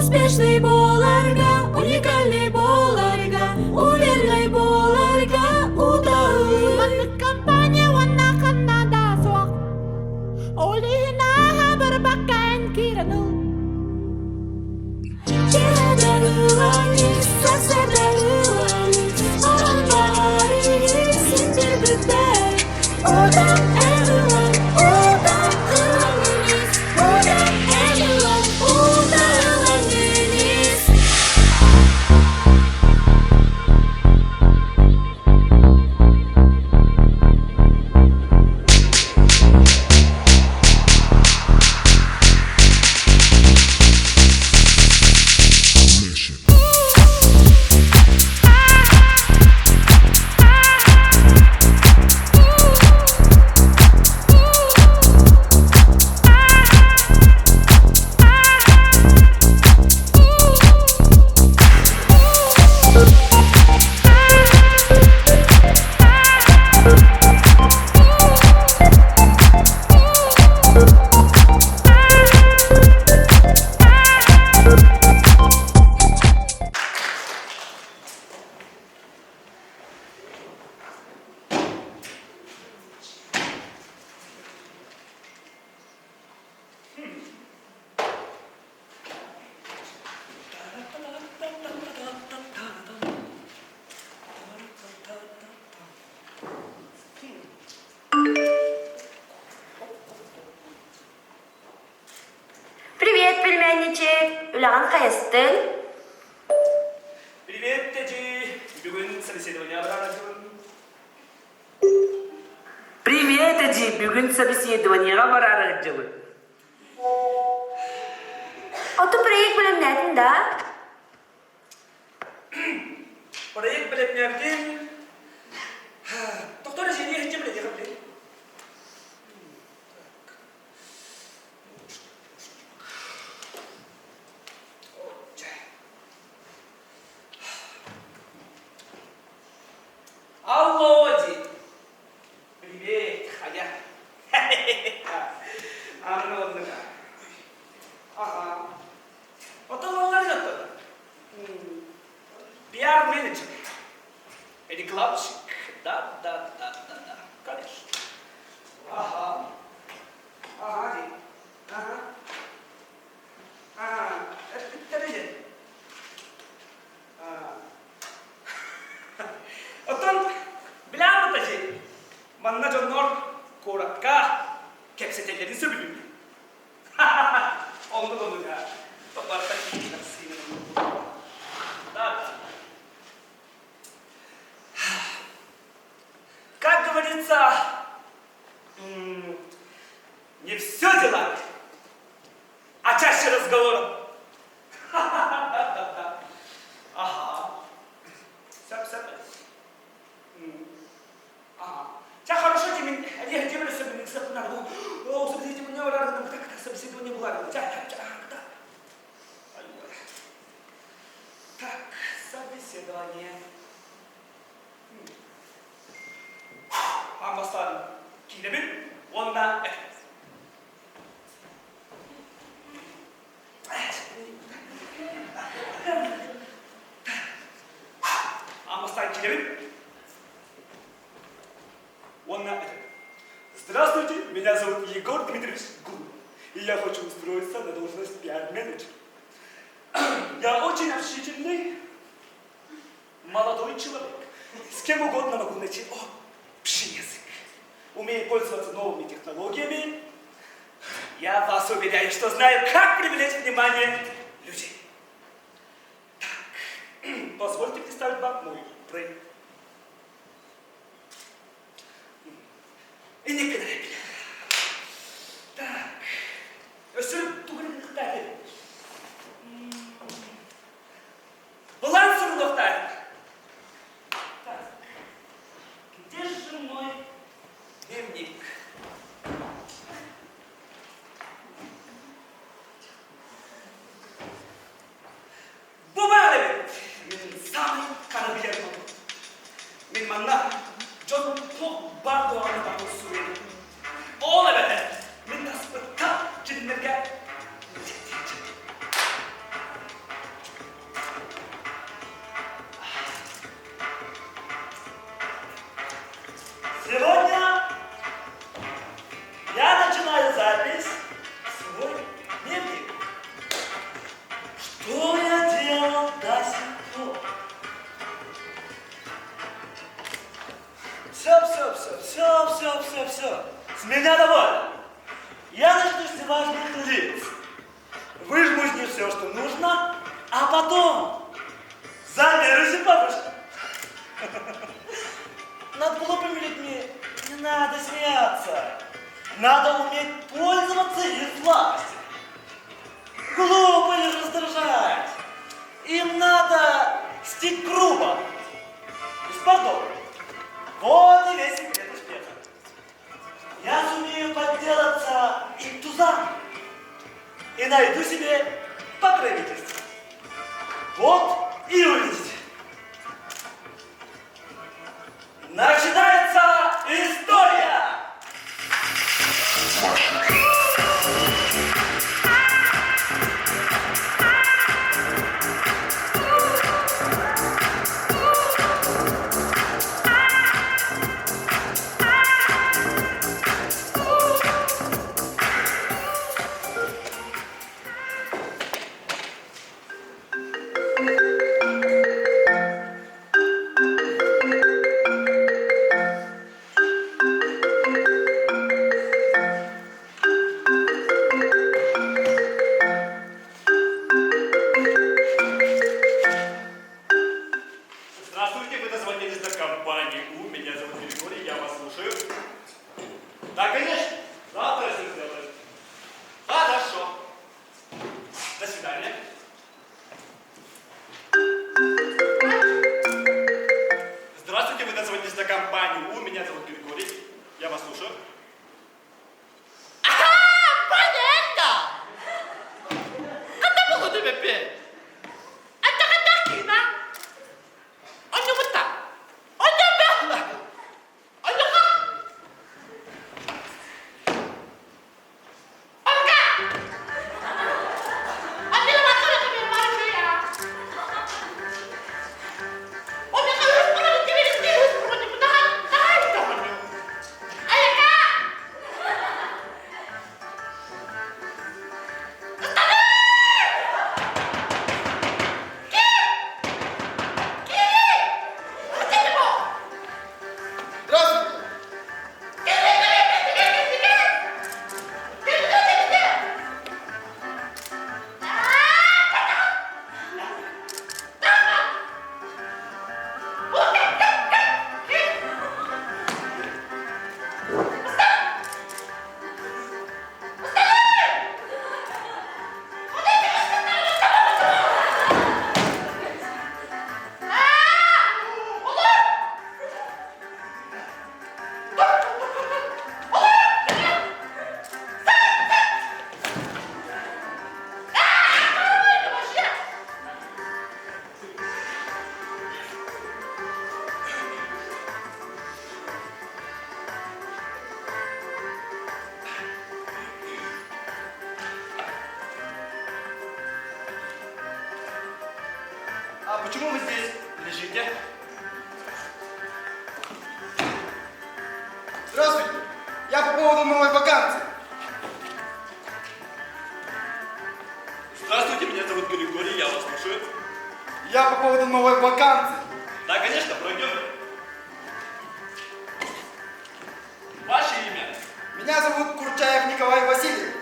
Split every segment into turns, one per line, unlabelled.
Успешный боларга, уникальный боларга, уверенный боларга, удалый.
Manlit kampanye wana Kanada swak. Ulihin na berbakaian kiranu.
Kiradarılarni, saksardarılarni, Anvari, sindir biter. Odam everyone, odam ılaniniz, odam everyone, odam ılaniniz.
Привет, племянничек. Үлаған қайыстың?
Привет, Теджи. Бүгін собеседование барамын.
Привет, Эджи. Бүгін собеседованиеға барары жылы.
Оты проект білімнәтін да?
Проект біліп нәптен. Тоқтары жені хетче біледі қабілет. Алло, Ди. Привет, Хая. Анна. Ага. Потом он лежит. Пиар-менеджер. Рекламщик. Да. Конечно. Ага. Ага, Ди. Ага. Это лежит. Оттон біләм өтәжі, манна жоннор коратқа кепсетелерін сөбілі. Онды. Топарта кейінен сыйының. Да. Как говорится, не все делами, а чаще разговором. Да. Ага. Все. Ага. Тебя хорошо, Димин. Я где были собеседование, кстати, надо. О, собеседование было рано, так собеседование было рано. Да. Так, собеседование. Амбастан Кинебин, онда Амбастан Кинебин. Здравствуйте, меня зовут Егор Дмитриевич Гуров, и я хочу устроиться на должность пиар-менеджера. Я очень общительный, молодой человек. С кем угодно могу найти общий язык. Умею пользоваться новыми технологиями. Я вас уверяю, что знаю, как привлечь внимание людей. Так, позвольте представить вам мой проект. И не кидайте. Так. Все тугры. Балансер лохтарь. Так. Где же мой дневник? Бубалевит. Самый карабьер. Min manna. John Plok bardo ana bakı suyu. Ola be. Min tas pıtta cinnerge. Все. С меня довольно. Я начну с важных лиц. Выжму из них все, что нужно, а потом заберусь бабушка. Над глупыми людьми не надо смеяться. Надо уметь пользоваться их властью. Глупо их раздражать. Им надо стить грубо. С пардоном. Вот и весь секрет успеха. Я сумею подделаться интузам и найду себе покровительство. Вот и увидите. Начинается история! Здравствуйте, вы дозвонились до компании У. Меня зовут Григорий, я вас слушаю. Да, конечно. Завтра все сделаем. Хорошо. До свидания. Здравствуйте, вы дозвонились до компании У. Меня зовут Григорий, я вас слушаю. А почему вы здесь лежите?
Здравствуйте. Я по поводу новой вакансии.
Здравствуйте, меня зовут Григорий, я вас слушаю.
Я по поводу новой вакансии.
Да, конечно, пройдем. Ваше имя?
Меня зовут Курчаев Николай Васильевич.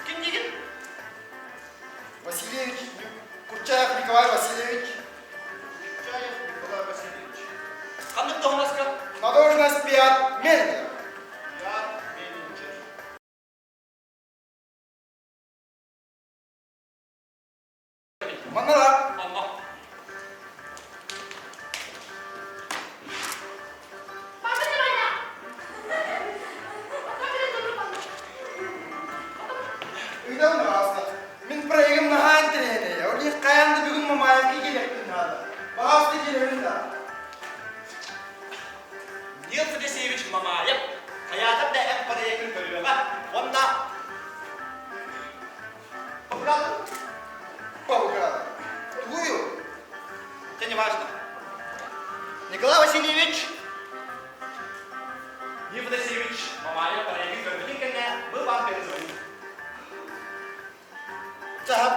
Киндигин?
Васильевич. Курчаев Николай Васильевич.
Чаев Николай Васильевич. Қандай у нас как?
На должность пиар-менеджера.
Пиар-менеджер.
Манала.
Мама.
Үйден басты. Мен проегім наған тірені. Өрлес қаянды бүгін мамайымға келектін ады. Басты келемін да.
Нил Федосеевич Мамаев. Hayatımda en paraya yakın bölümü var. Onda... Популяр?
Павлоград. Твою.
Это не важно. Николай Васильевич. Нил Федосеевич Мамаев, парая yakın bölümü. Мы вам перезвоним.
Так.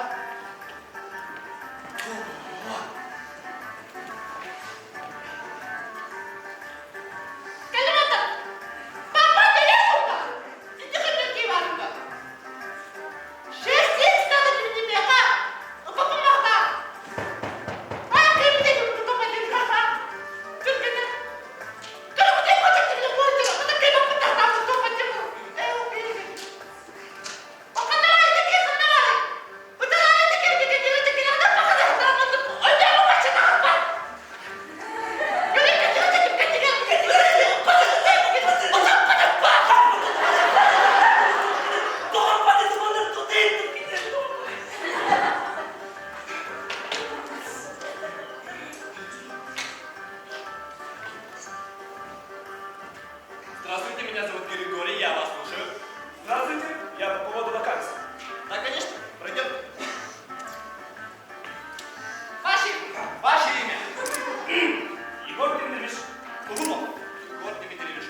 меня зовут Григорий, я вас слушаю.
Здравствуйте, я по поводу вакансии.
Да, конечно, пройдем. Ваше имя?
Егор Дмитриевич Кулумов.
Егор Дмитриевич.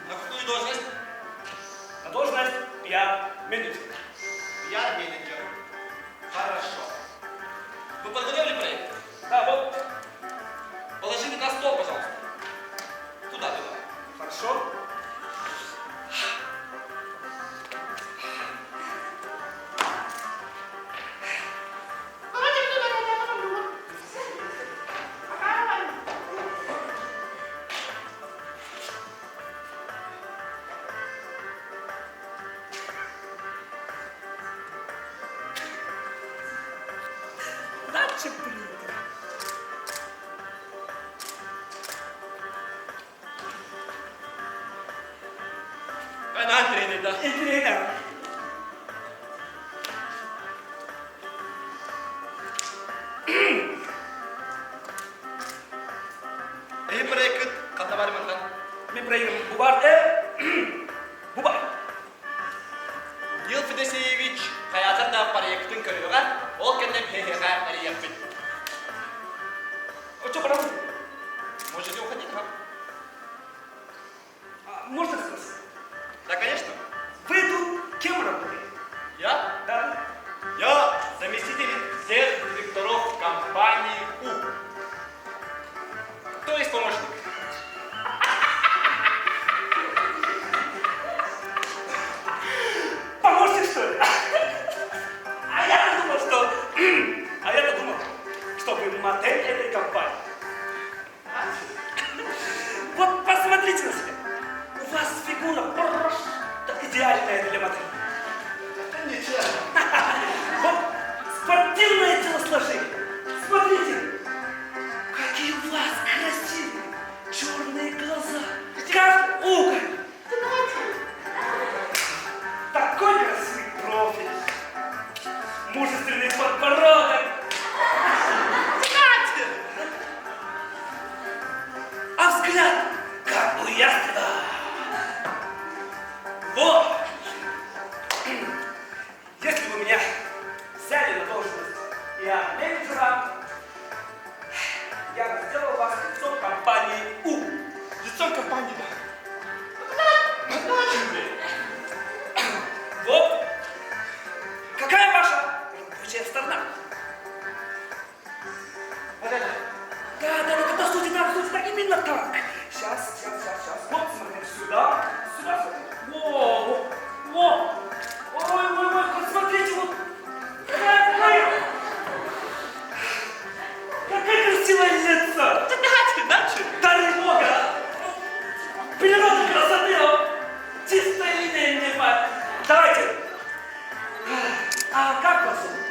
На какую должность?
На должность пиар-менеджер.
Пиар-менеджер. Хорошо. Вы подготовили проект?
Да, вот.
Положите на стол, пожалуйста. Туда.
Хорошо. Дальше, блин.
Она Андреевна, да.
Интересно.
проект қандай бар маған?
Мен проектім Бубар Бубар.
Нил Федосеевич қаяқында проекттің көріған, ол кәнде пехеға әрияқпен.
Что правда?
Можете уходить, ха?
Можно спросить?
Да, конечно.
Вы тут кем работаете?
Я?
Да?
Я заместитель всех директоров компании У. То есть помощник.
Помощник, что ли? А я-то думал, что вы модель этой компании. Вот посмотрите на себя. У вас фигура просто идеальная для модели.
Ничего.
Вот спортивное телосложение. Смотрите, какие у вас красивые черные глаза, как уголь. Такой красивый профиль, мужественный подбородок. А взгляд, как у ястреба. Вот. Если бы меня взяли на должность пиар-менеджера, я бы сделал вас лицом компании У.
Лицом компании, да.
Вот. Какая ваша рабочая сторона?
Вот это.
Да, стойте так, именно так. Сейчас. Вот, смотрим сюда. Во. Ой, вот смотрите, вот. Какая красивое лицо.
Дальше.
Дай Бога. Природа красоты, чистая линия не мать. Давайте. А как вас зовут?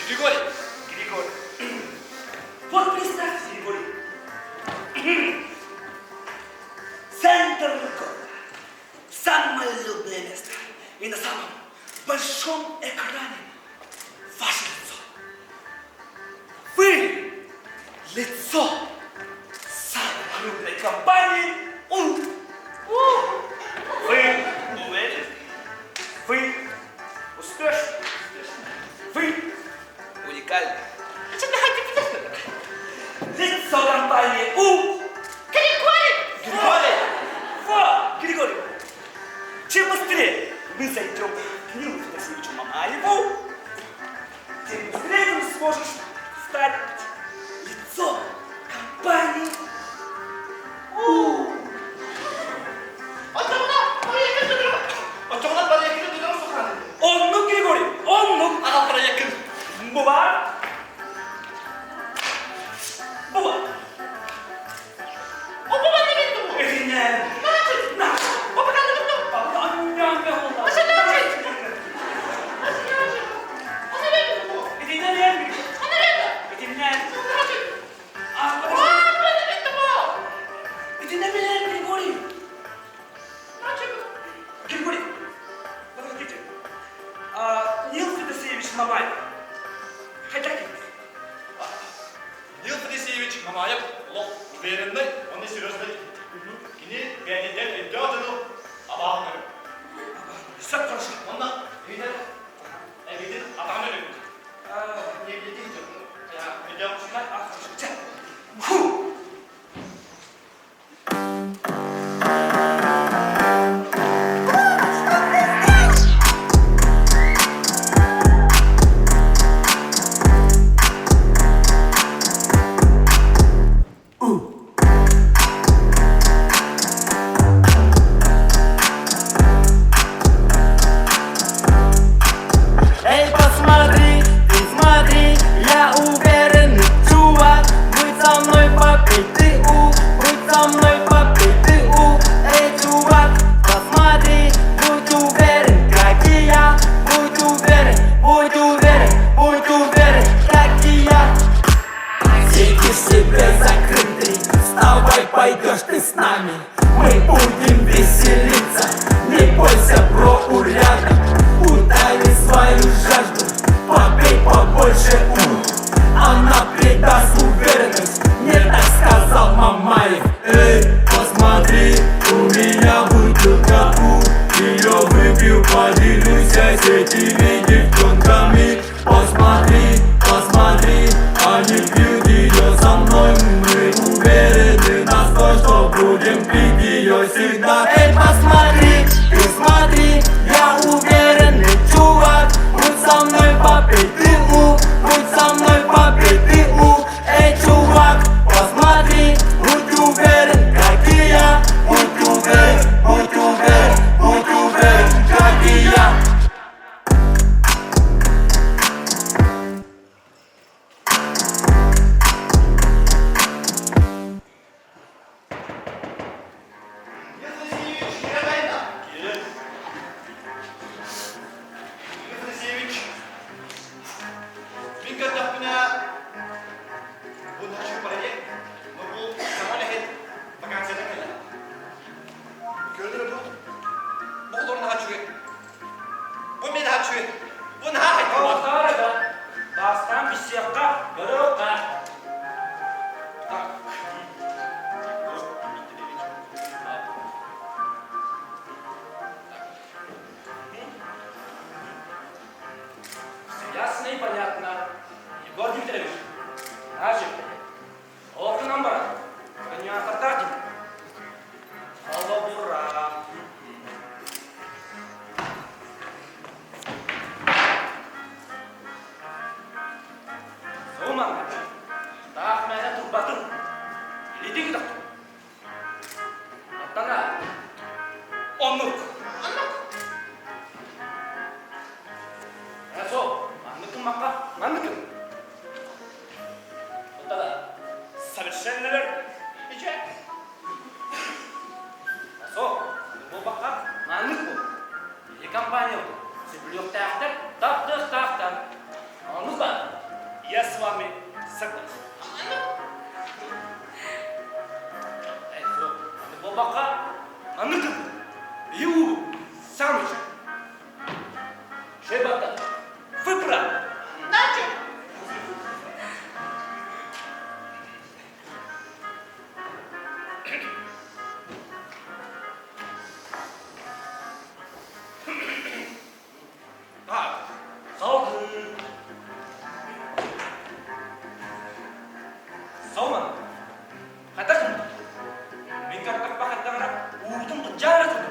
Григорий.
Григорий. Вот представьте, Григорий. Центр города. Самое людное место. И на самом большом экране ваше лицо. Вы лицо самой крупной компании У. Вы уверены? Вы успешны? Вы уникальны. Лицо компании У.
Григорий.
Григорий, чем быстрее мы зайдем к Нилу Федосеевичу Мамаеву, тем быстрее ты сможешь стать лицом компании У.
Оттығынан проектті дүдірі сұққан.
Он ну, Григорий, он ну.
Ағал проекті.
Бубар. Эфинен. Григорий, подождите. Нил Федосеевич Мамаев. Хозяйки.
Нил Федосеевич Мамаев, лох, уверенный, он и серьезный. Ini beğeniden evde adını abağınları.
Sen konuş.
Ondan evde adamı öyle. Niye bildiğin ya evde olmuşlar arkadaşlar.
Эй, посмотри, ты смотри, я уверенный чувак. Будь со мной попей ты будь со мной попей ты Эй, чувак, посмотри, будь уверен, как и я. Будь уверен, будь уверен, будь уверен, как и я. Сидишь себе закрытый, вставай, пойдешь ты с нами. Мы будем веселиться, не бойся про урядок. Утоли свою жажду, попей побольше она придаст уверенность, не так сказал Мамаев. Эй, посмотри, у меня бутылка ее выпью, поделюсь с этими девчонками. Посмотри, посмотри, они пьют ее со мной. Мы уверены на 100, что будем пить ее всегда. Эй, посмотри, ты смотри, я уверенный чувак. Будь со мной попей ты будь со мной попей ты Эй, чувак, посмотри, будь уверен, как и я. Будь уверен, будь уверен, будь уверен, как и я.
Бастан bir siyakta görüyor ha. Ясно и понятно. Егор Дмитриевич, наши окна нам брат. Вы не отортаете. Аллабура. Суман, так меня тут батут. Иди куда? Оттана. Онук. Эсо, маныкым мака, маныкым. Оттана. Совершенно верно. Иче. Эсо, bu bakak manık bu. İyi kampanya bu. Себлёк тахтар, тахтар. Онук ба. Я с вами согласен. Бабака, аныкым, ю, сам же. Шебата, вы правы. Начал. Так, салгы. Салман, қайда кім? Мен картақ бақыттаңыра ұғытын жары күні.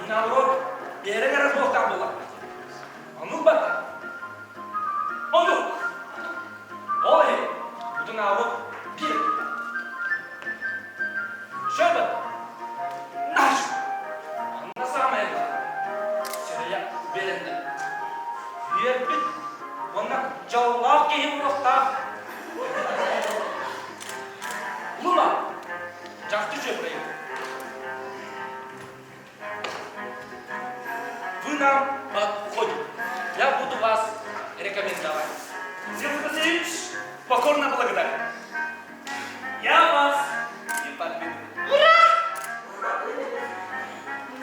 Мен аурор, берің әрі боқтан болады. Анық бақы. Анық. Олай, бұтын аурор бір. Шөбі. Наш. Анна самайға. Сірия берінді. Ербіт. Онна жаулақ кейім ұлықтап. Луна, жақты жөбірейін. Вы нам подходите. Я буду вас рекомендовать. Сергей Васильевич, покорно благодарю. Я вас не подведу. Ура!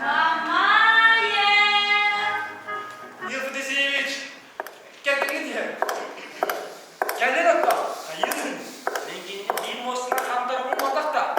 Мамаев!
Нил Федосеевич, как ты где?
Kendin atla. Hayırdır? Rengini bir mosna kandarımın odakta.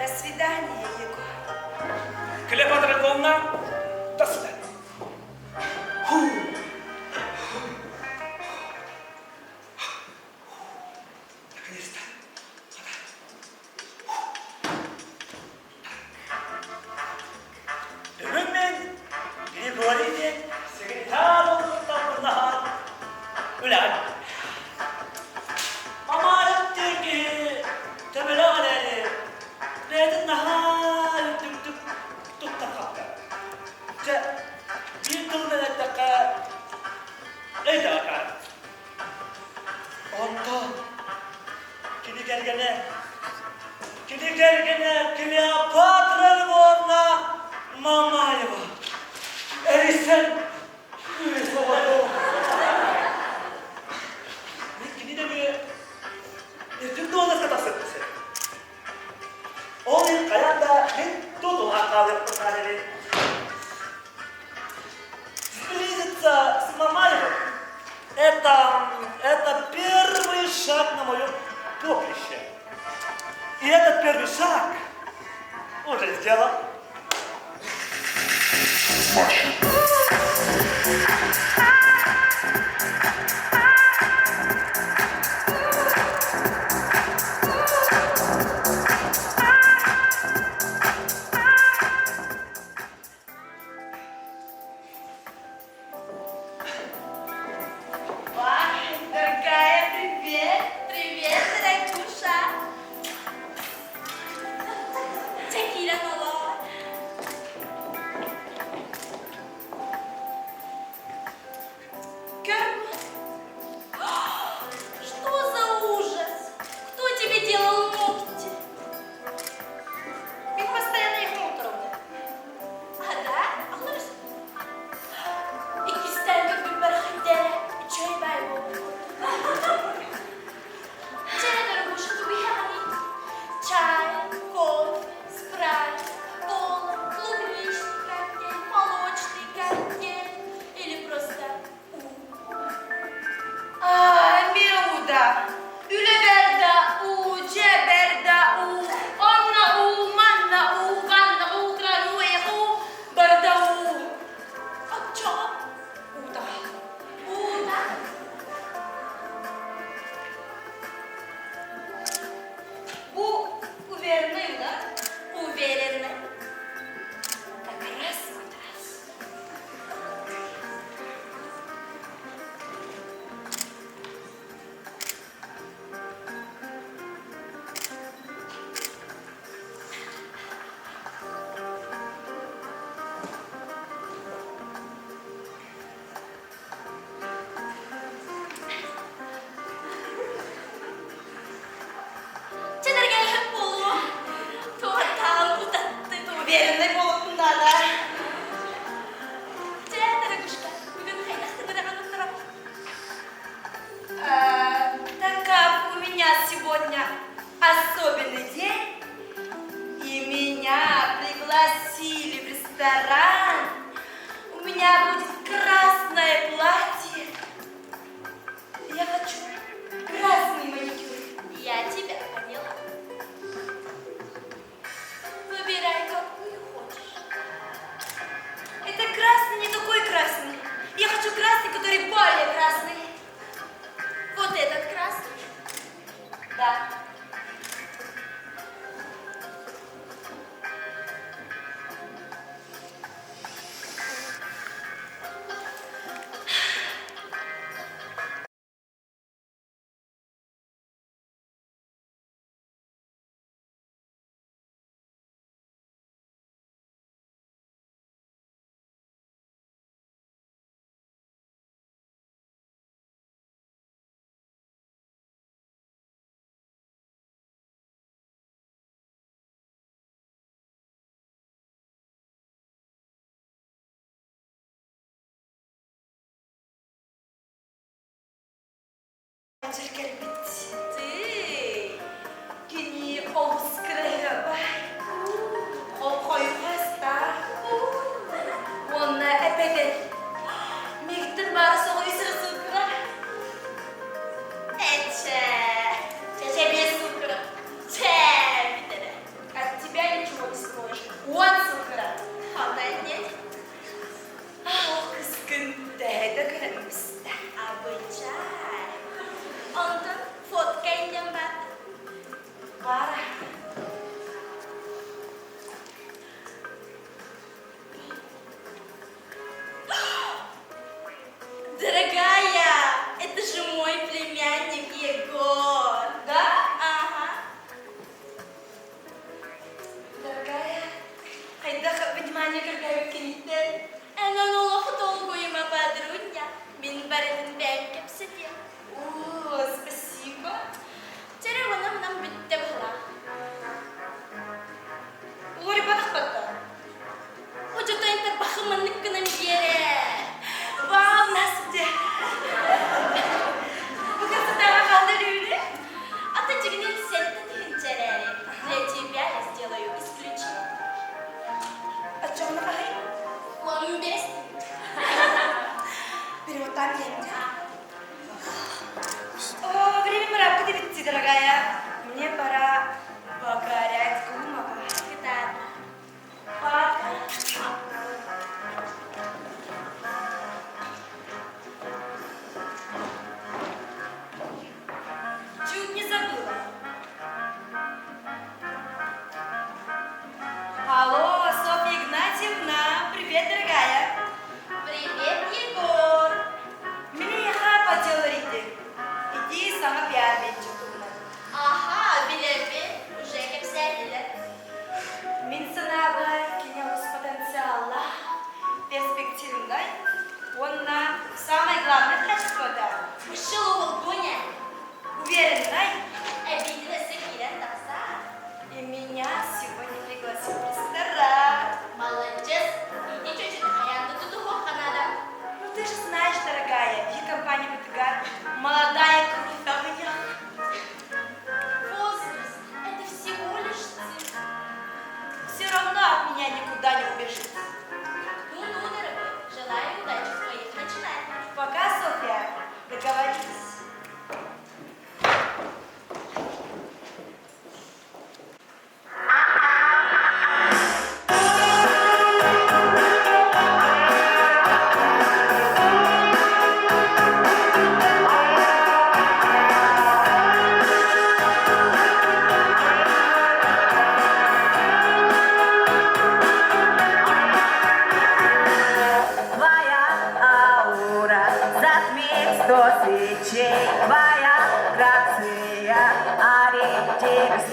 До свидания, Егор.
Клеопатра Львовна, до свидания. Наконец-то. Бүгін Григорийде секретар болып табылған Үлән. Мамайып теге төбелі ғаләрі. Нәдің нағай түк-түк тұқтан қапты. Жа, бір қылмен әттіққа әйді ағар. Онтан, кені кәргені Клеопатра Львовна Мамаева. Әресен өз оғады. Мен кені де ертім доғыз қатасып. Он қаянда мен тұтуға қалып тұрғанын. Сблизиться с Мамаевым – это первый шаг на моем поприще. И этот первый шаг уже сделан.
Дорогая, привет! Привет, дорогуша! Чакира Нова! Керман! Что за ужас? Кто тебе делал ногти? Ведь постоянно их мутором. А, да? А кто же? И кистами как бы проходили. И чё я его? Чай, дорогуша, do we have any? Чай, кофе, спрайт, кола, клубничный коктейль, молочный коктейль или просто Меуда, Юлеберда, Джеберда, Анна, Манна, Ганна, Утрану, Эху, Бардау. А чё? Уда. Уверенный, да? Уверенный. Как раз матрас. Дорогая Полу, ты уверенный Полу надо. Дорогушка, так как у меня сегодня особенный день, и меня пригласили в ресторан, у меня будет красное платье. Я хочу красный маникюр. Я тебя поняла. Выбирай, какую хочешь. Это красный, не такой красный. Я хочу красный, который более красный. Вот этот красный. Да. Ты кини обскребай, обхой хаста, он эпеде, мигтен барсо исрсукра, тебе сукра, тебе. От тебя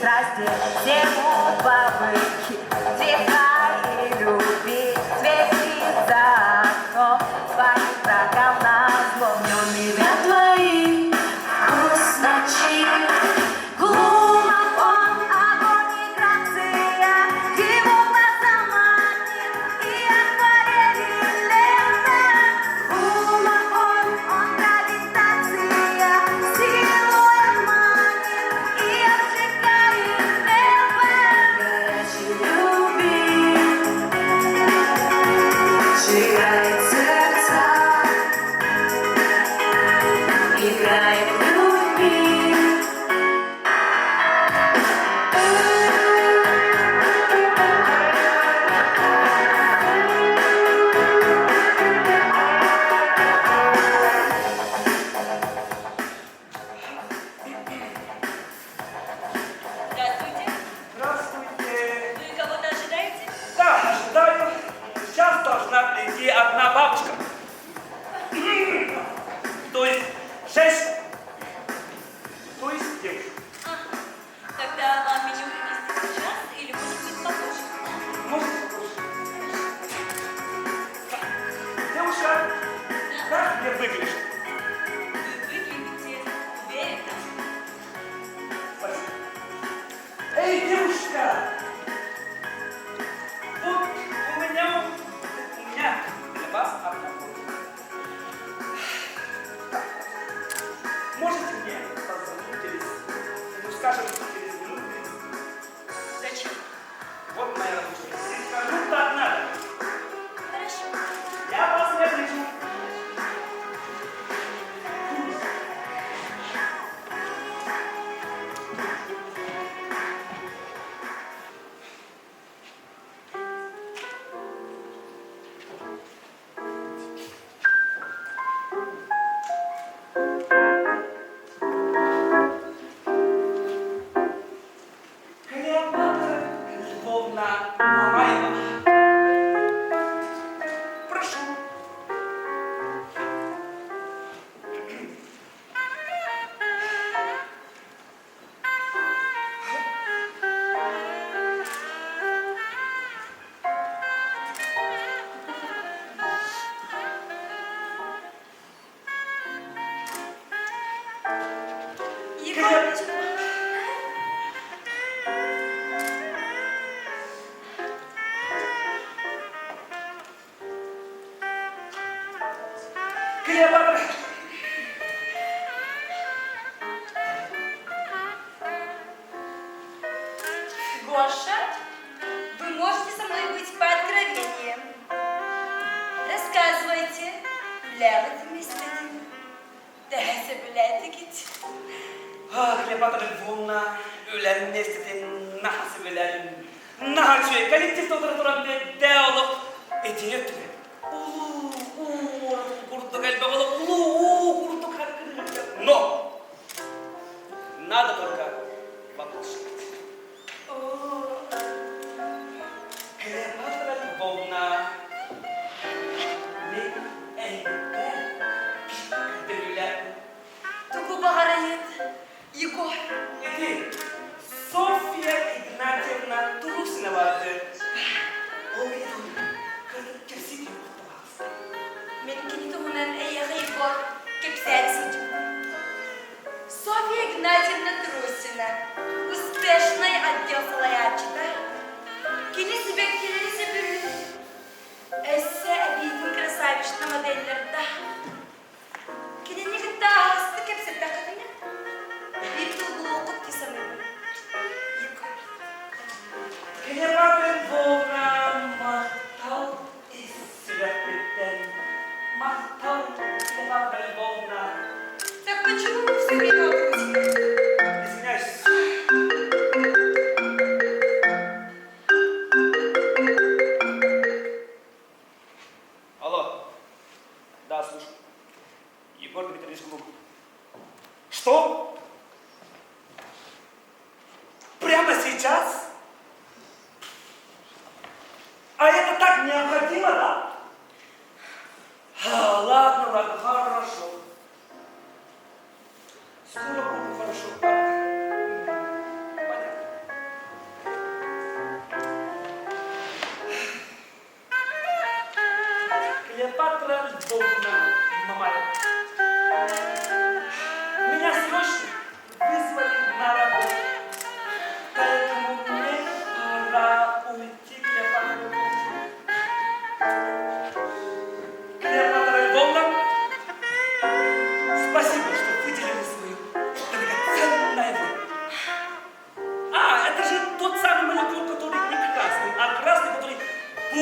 страсти, всему повыше, тихо и любви, светит за окном, своим врагам назло. Но меня твои грусть ночи, глубоком огонь и грация, его глаза манит и акварели лето. Глубоко он гравитация, силуэт манит и обжигает небо. Горячей любви сжигает сердца, играет любви.
Здравствуйте.
Здравствуйте.
Вы кого-то ожидаете?
Да, ожидаю. Сейчас должна прийти одна бабушка. То есть женщина. То есть девушка.
Тогда вам меню принести сейчас или может быть попозже?
Может, девушка, как мне выглядишь?
Вы выглядите уверенно.
Спасибо. Эй, девушка! Вот у меня для вас одна просьба. Можете мне позвонить через, ну скажем, через минуту?
Зачем?
Вот моя рабочая визитка. Ну так надо.
Хорошо.
Я вас не отвечу. Клеопатра Львовна Мамаева. Прошу.
Егорыч,
Клеопатра.
Гоша, вы можете со мной быть по откровениям. Рассказывайте. Лягайте вместе. Дайте билетики.
Клеопатра Львовна, öğlenmestin nasıl bilelim? Naçı, kalitesi oturaturan teolog ediyet mi? Kurtu kalbe olup, kurtu kalbe. No! Надо только послушать. Клеопатра Львовна, не
Тугу багарает. Егор.
İki, Sofya Ignatьевна Трусина vardı. O benim kadın kesinlikle kurtulamaz.
Менкини тугунан эйяха Егор. Кепсярисич. Софья Игнатьевна Трусина. Успешный отдел салаячита. Кини субъективиси бюллет. Эссе обиден красавична модельлерда. Кини никогда хасты кепсетта кадыня. Бирту блокут кисамын. Егор.
Клеопатра Львовна махтал из святых. Махтал Клеопатра Львовна.
Так почему вы все время обручены?
Извиняюсь. Алло. Да, слушаю. Егор Дмитриевич Глуп. Что? Прямо сейчас? А это так необходимо, да? Ладно, ладно, хорошо. Скоро буду хорошо. Понятно.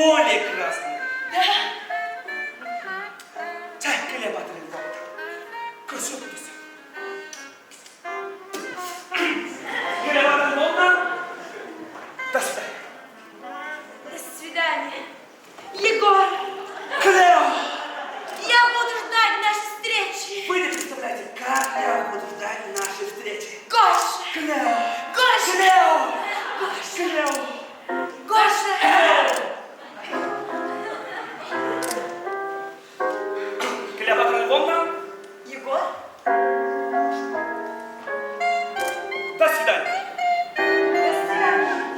более красный. 자, Клеопатра Львовна. Красиво писать. Клеопатра Львовна, до свидания.
До свидания. Егор,
Клео!
я буду ждать нашей встречи.
Вы не представляете, как я буду ждать нашей встречи.
Гоша,
Клео!
Гоша,
Клео! Клео!
Гоша.
Клеопатра Львовна,
Егор,
до свидания.
до свидания.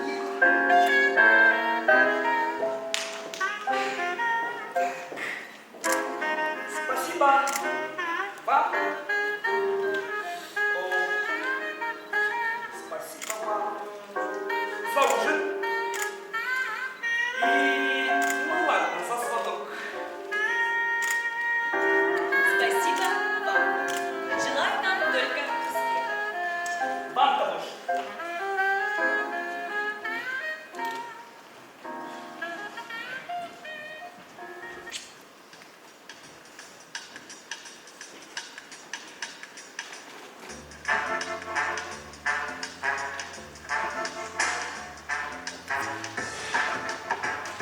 Спасибо вам. Спасибо вам за ужин. И, ну ладно, за звонок.
Спасибо вам. Желаю нам только успеха.
Вам того же.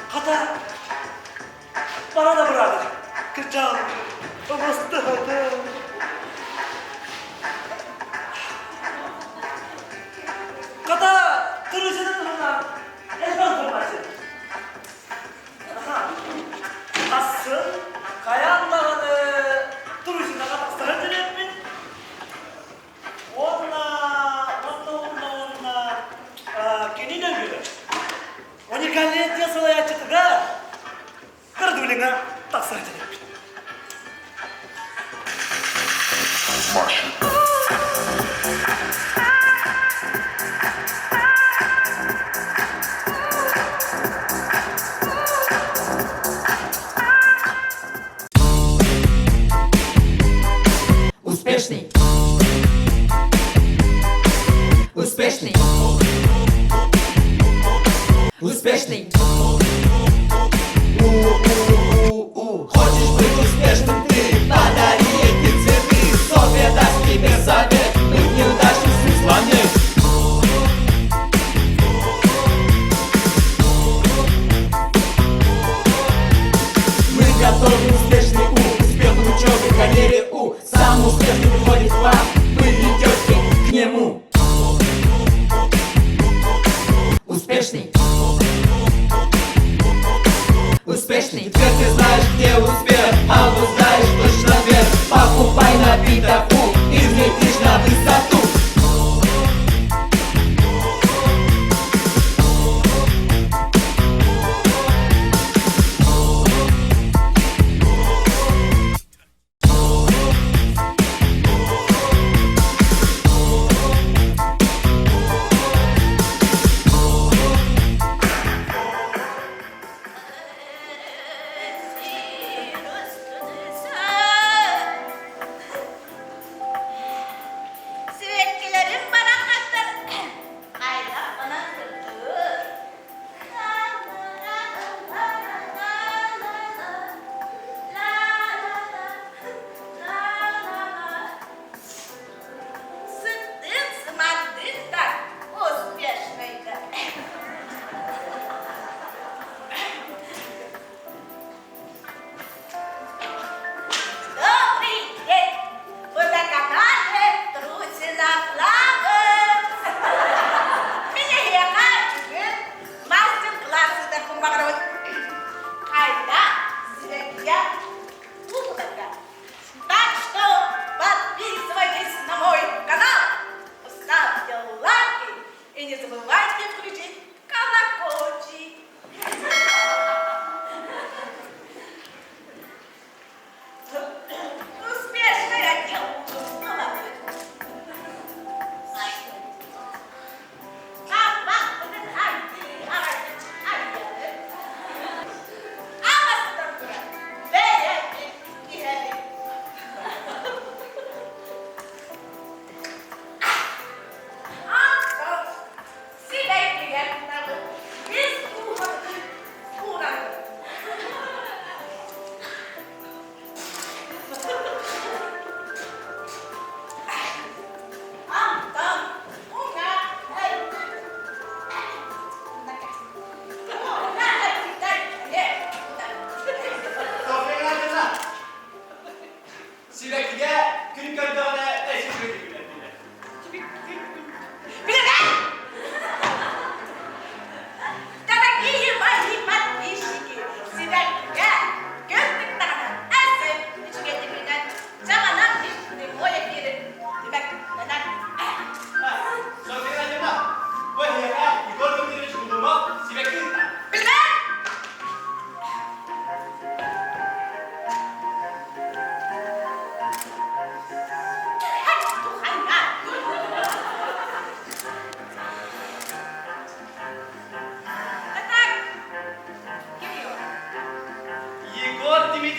Hata bana da bırak. Kırcan. Bastı hata. Kata kırıcının hata. Elbette olmaz. Aha. Asıl kayanlarını duruşuna kadar sarıcın etmin. Onunla kenine göre. Уникальное своя читага. Кардулина так sarıcın etmin.
Успешный. Успешный. Успешный. Хочешь быть успешным ты? Подари эти цветы. Софья даст тебе совет. Быть неудачным смысла нет. Мы готовим успешный успех в учебе, карьере Самый успешный приходит к вам. Вы идете к нему. Успешный. Успешный.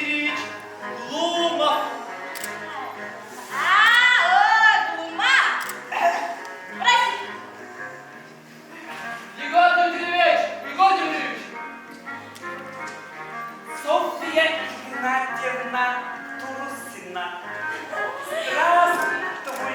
Дмитриевич Глумов.
Глума. Прости.
Егор Дмитриевич. Софья Игнатьевна Турусина. Здравствуйте.
Здорово.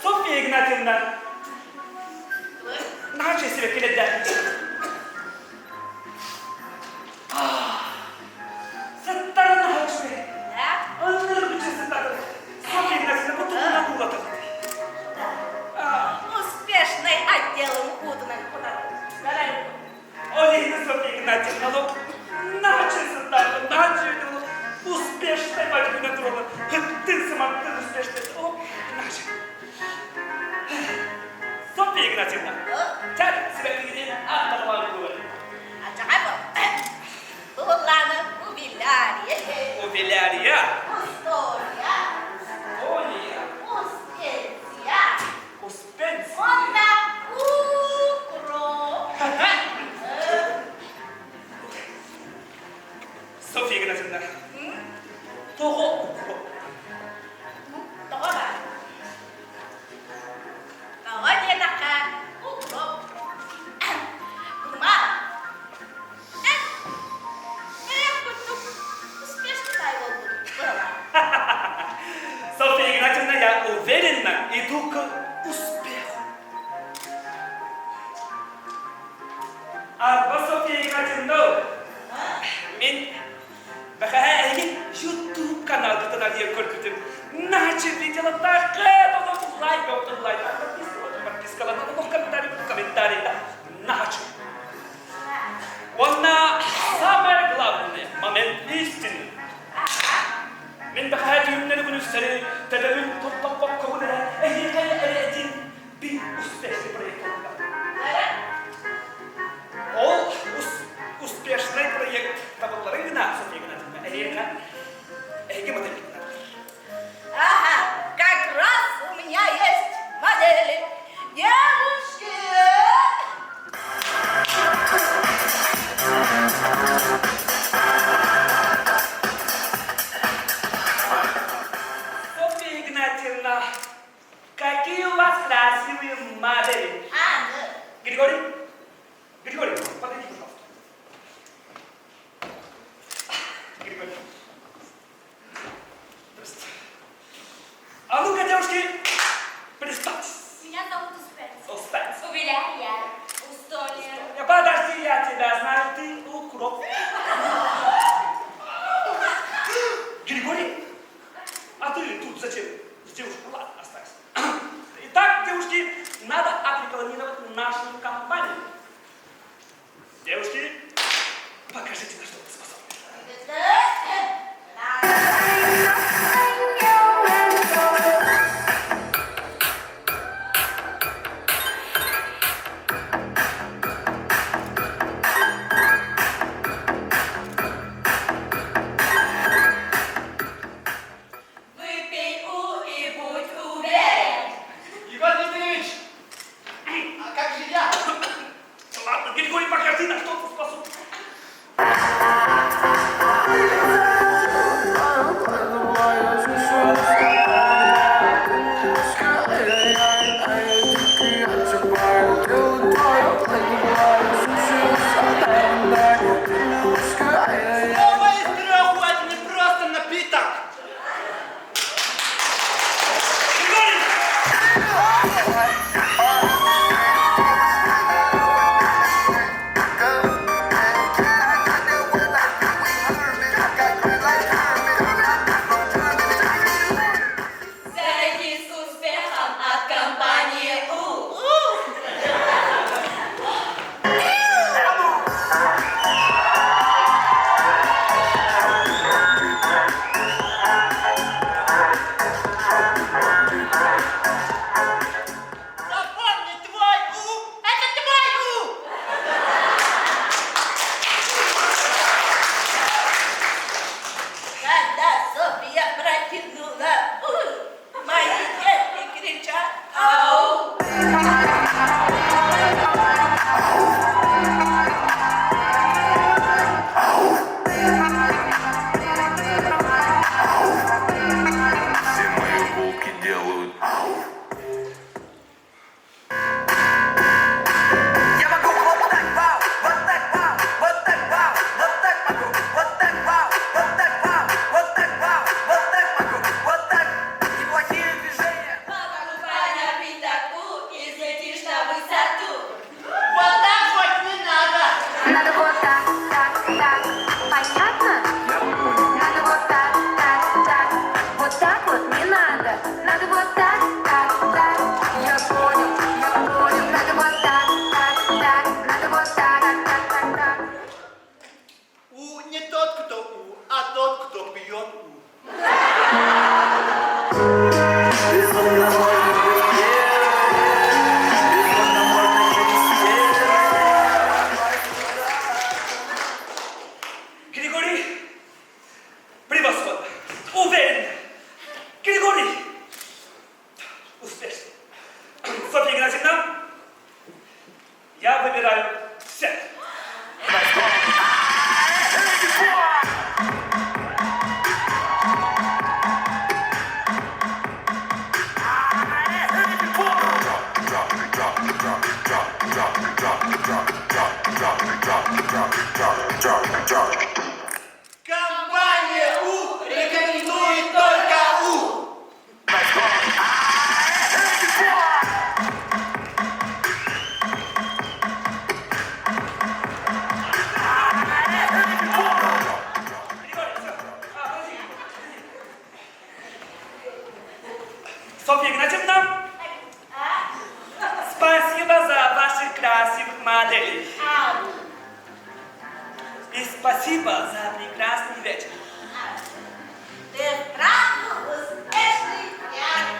Софья Игнатьевна, начали себе передать. Сатарначує.
Да?
Софья Игнатьевна, вот тут нагула-то.
Успешный отделом Удман.
Олена Софья Игнатьевна, ну, начали так, начали, успешная мать не тронула. Ты сама, ты успешная. О, начали. Софья Игнатьевна, тянь себя впереди, а потом говорит.
А чего? Ладно, увиляли.
Увилярия.
История.
Ония.
Успенция.
Успенция.
Она укро.
Софья Игнатьевна, того укро.
Того да. Того не така. Укро. Гума. Успешно та его была.
Софья Игнатьевна, я уверенно иду к успеху. А Софья Игнатьевна, мен бахаги YouTube канал где-то көркітіп, начали делать так, лайк, подписка, комментарий, да, начали. Она самое главное, момент истины. من بخاتي من اللي بنشتري تدريب تطبق كونها هي الأدين بأسبوع بريك. О, успешный проект. Того рынка, Софья Игнатьевна, это модель.
Ага, как раз у меня есть модели. Девушки!
Софья Игнатьевна, какие у вас красивые модели. Григорий, подойди, пожалуйста. Григорий. Здравствуйте. А ну-ка, девушки, представьтесь.
Меня зовут Успенция.
Успенция.
Увиляя. Устония.
Подожди, я тебя знаю, ты укроп. Григорий, а ты тут зачем? С девушкой, ладно, оставайся. Итак, девушки, надо отрекламировать нашу компанию. Девушки, покажите, на что вы способны.
кто у, а тот, кто пьет у.
Безумно можно быть первым, безумно можно быть первым.
Григорий, превосходно, уверенно. Григорий, успешно. Софья Игнатьевна, я выбираю сет.
Компания У рекомендует только У.
Софья Игнатьевна, спасибо за ваши красивых моделей. И спасибо за прекрасный вечер.
Ты правда успешный пьяный.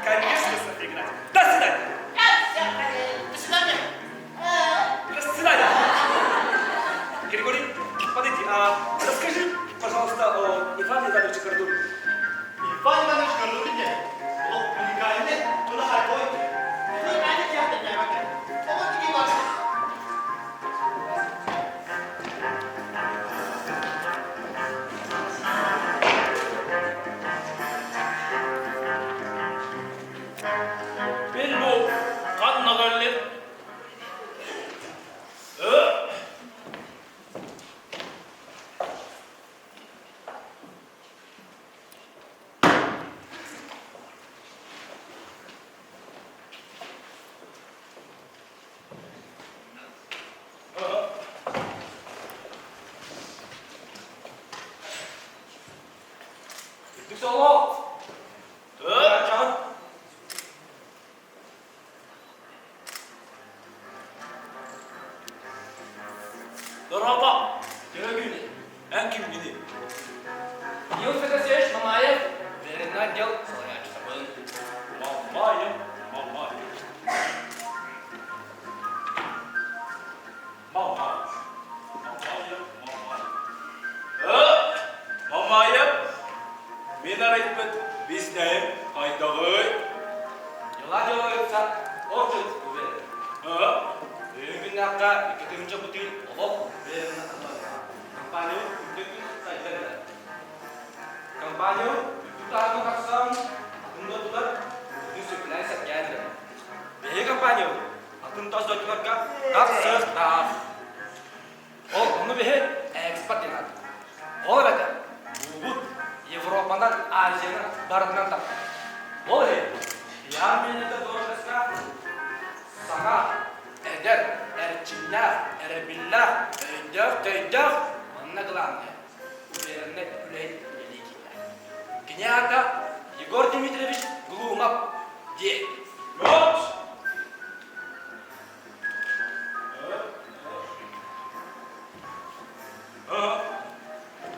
Конечно, Софья Игнатьевна. До свидания.
Я все проверю. До свидания.
До свидания. Григорий, подойди, расскажи, пожалуйста, о Иване Ивановиче Гордуне.
Иван Иванович Гордулин, он уникальный, он харакой. Ну, я не понимаю. Вот такие ваши.
Bilbo kannalarlı. Gittik sağ Can. Merhaba. Görgünü. En kim gidi? Yıl Fedesiyeş Mamayev. Verinden gel. Soyaç sabın. Mamayev. Mamayev. Mamayev. Mamayev. Mamayev. Mamayev. Мен айтпын, бізден қайдағы. Yıllar yoksa orçun güveni. Bugün nakka ikinci butil olup verine kampanya bütün sayıları. Kampanya bütün tahmin kapsam bunda tutar bütün sürpülen geldi. Behi kampanya akın tas doktorka kapsız taf. Onu behi ekspert yanat. Ol bete. Bu Европадан Азияны барынан тап. Ол Ярменді дұрысқа саңа, әдер, әрчинлер, әрбіллер, өйдіқ, мұнна главное. Уверенный үлейн великий. Князя Егор Дмитриевич Глумов дед.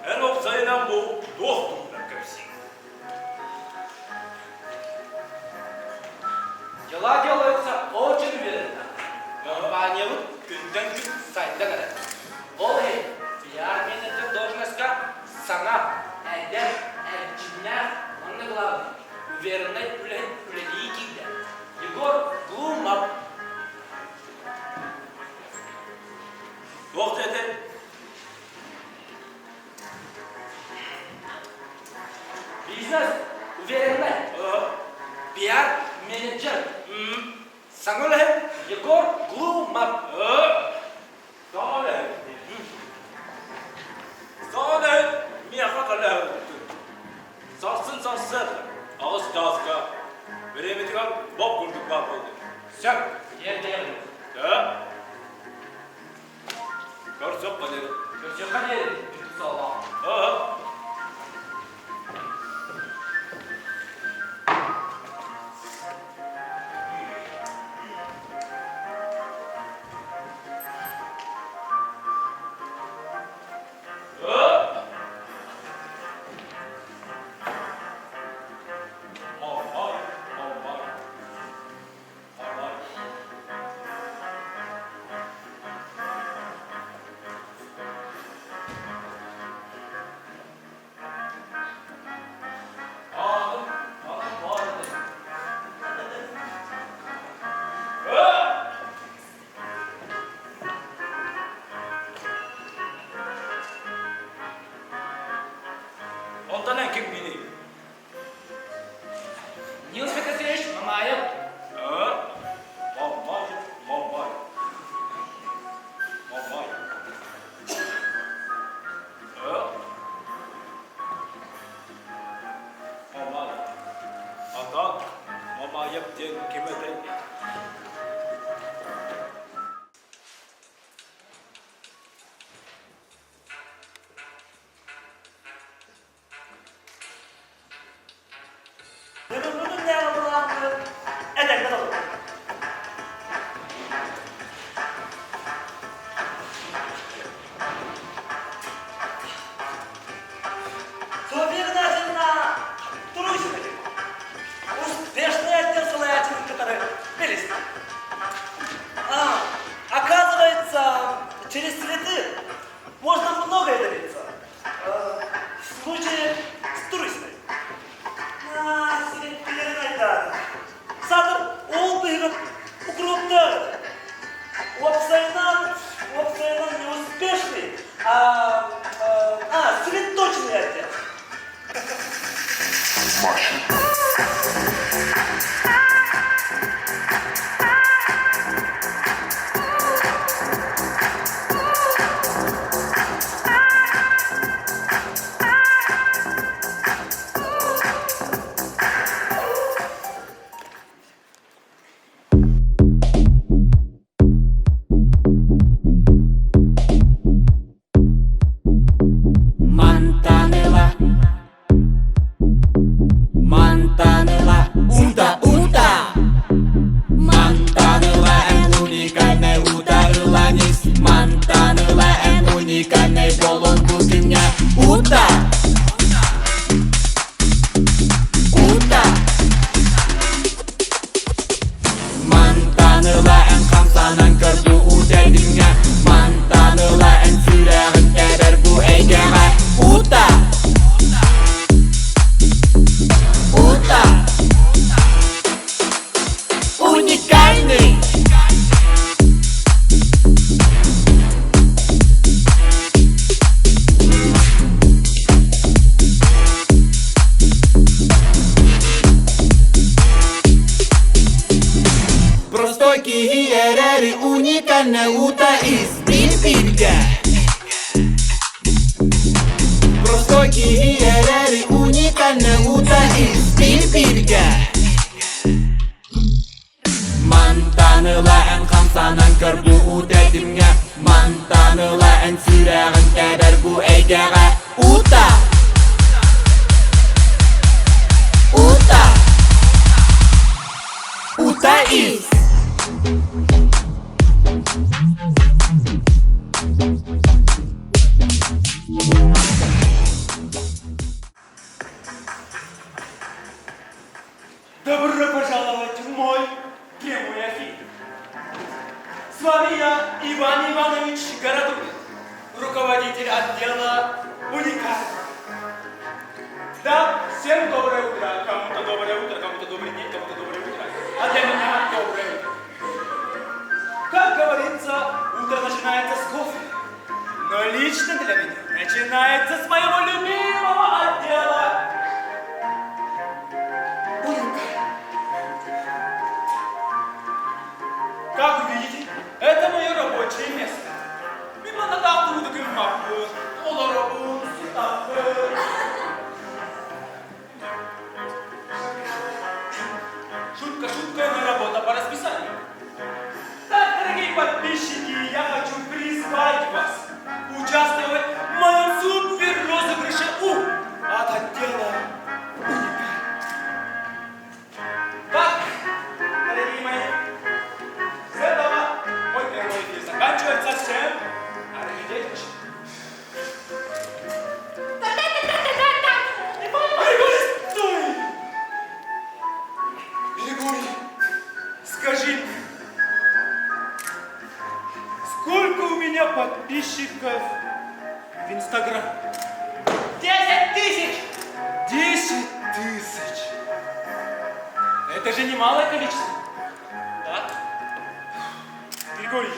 Энов Зайнам бұл доқтуына көпсің. Дела делаются очень уверенно. Компанияны күнден күн сайдан әрі. Ол пиар-менеджер должностьқа саңа, әдер, әрчинлер, мұнны главный. Уверенный великий. Егор Глумов. Доқты әді. Бизнес уверенный. Пиар-менеджер. Саңылы Егор Глумов. Саңылы. Саңылы мияқақылы. Сарсын. Ağız dağızqa. Veremetiqal bob qurduk var oldu. Sen yerdeyelim. Da? Görsök qadir. Görsök qadir. Sağ ol.
случае с туристой. Себептерін айтады. Сатыр ол бұйығын укроптады. Опсайнан неуспешный, цветочный отдел.
Мантанелла, ута, ута. Мантанелла, уникальная ута, Иланис. Мантанелла, уникальный болон бутыня. Ута. Ута. Мантанелла, хамсанан кырду ута dünya. Мантанелла, сürəğin qədər bu eygəmə. Ута. Уникальный. Простой киерери, уникальная ута из Бибирга. Простой киерери, уникальная ута из Бибирга. Мантанелла, хамсанан кырду ута dünya. Мантанелла, сürəğin qədər bu eygəğə. Ута. Ута. Ута из.
Добро пожаловать в мой прямой эфир. С вами я, Иван Иванович Городовин, руководитель отдела «Уникаль». Да, всем доброе утро. Кому-то доброе утро, кому-то добрый день, кому-то доброе утро. А для меня доброе утро. Как говорится, утро начинается с кофе. Но лично для меня начинается с моего любимого отдела «Уникаль». Как вы видите, это мое рабочее место. Мимо надавту таким мапу, олорабун, сутапы. Шутка, но работа по расписанию. Так, дорогие подписчики, я хочу призвать вас участвовать в моем супер розыгрыше от отдела «Уникаль». Так, дорогие мои, с этого мой первый эфир заканчивается. Всем arrivederci. Григорий, стой! Григорий, скажи мне, сколько у меня подписчиков в Инстаграм? 10 тысяч! 10 тысяч! Это же немалое количество. Да? Григорий,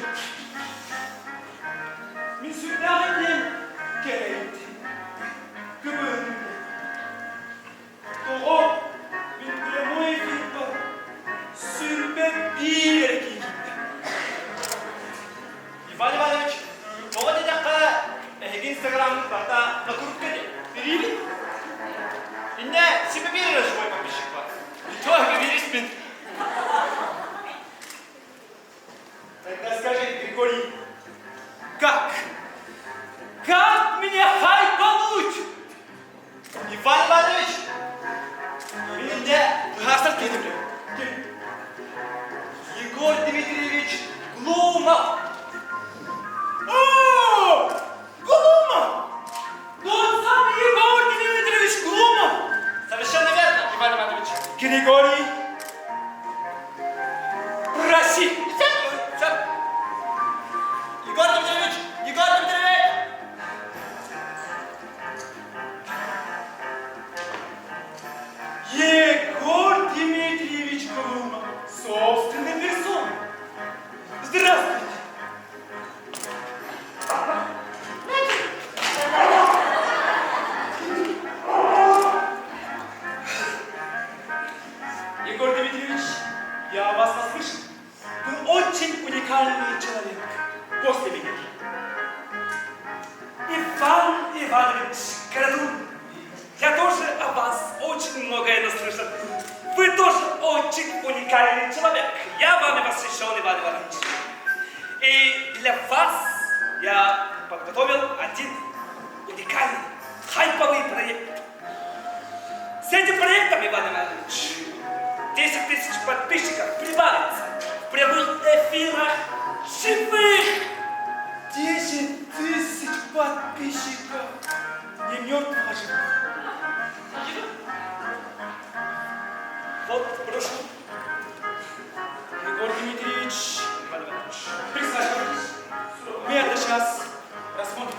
мы сюда идем, керейте, кыбын. Того, він прямой эфир сюрбе-бирки. Иван Иванович, поводи жаққа инстаграмның тарта накрутка де. Берейли? Инде сюрбе-бирі живой подписчик бар. И то говоришь, тогда скажи, Григорий, как? Как мне хайпануть? Иван Иванович, менде ғасыр кетіп. Егор Дмитриевич Глумов. О, Глумов! Тот самый Егор Дмитриевич Глумов. Совершенно верно, Иван Иванович. Григорий, проси. Егор Дмитриевич! Иванович Городун, я тоже о вас очень многое наслышан. Вы тоже очень уникальный человек. Я вами восхищен, Иван Иванович. И для вас я подготовил один уникальный, хайповый проект. С этим проектом, Иван Иванович, 10 тысяч подписчиков прибавится в прямых эфирах живых.
10 тысяч подписчиков. Не мертвых, а живых.
Вот, прошу.
Егор Дмитриевич, Иван Иванович, присаживайтесь. Мы это сейчас рассмотрим.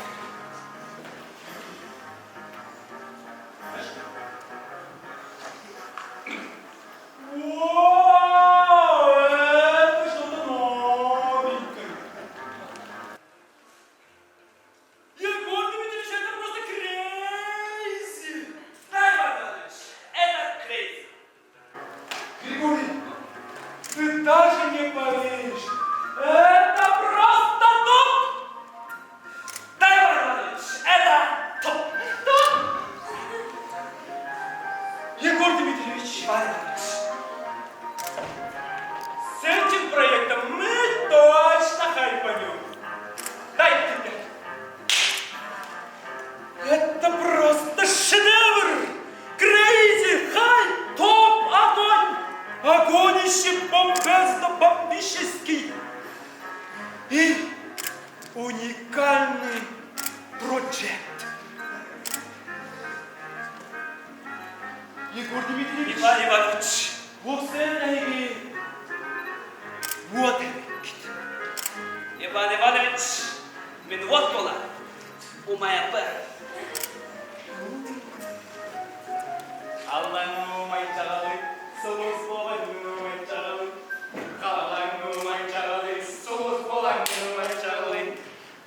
Вау, это что-то новенькое.
Егор Дмитриевич, это просто крейзи! Да, Иван Иванович, это крейзи.
Григорий, ты даже не поверишь.
Это просто топ! Да, Иван Иванович, это топ! Топ!
Егор Дмитриевич,
Иван Иванович,
с этим проектом мы точно хайпанем. Дай тебе.
это просто шедевр! Крейзи, хай, топ, огонь!
Огонище бомбезно-бомбический и уникальный проект. Егор Дмитриевич,
Иван Иванович,
вот это и вот это.
Иван Иванович, мен вот бола, у моя пер.
Аллану майчагалы, соус болану майчагалы. Аллану майчагалы, соус болану майчагалы.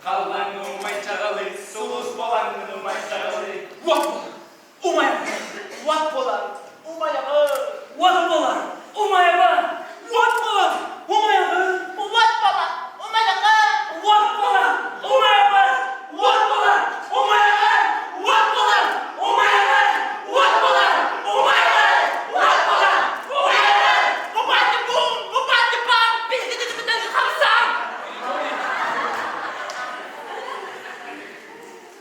Аллану майчагалы, соус болану майчагалы.
Вот бола, у моя пер.
Вот болан, умая бы.
Вот бола, у моя пер. Вот бола, у моя пер.
Вот папа, у меня как?
Вот бола, у моя пер. Вот бола, у моя пер. Вот бола, у моя пер. Вот бола, у моя пер. Вот бола, у моя пер.
Бубати бум, бубати бам, пиздец, хамсан.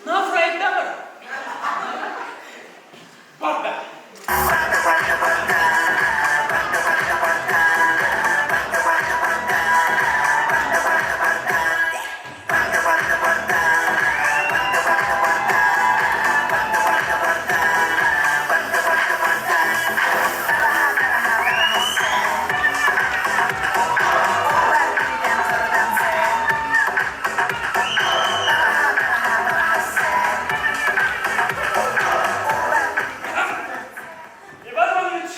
На Фрейдемер.
Правда.
Иван Иванович,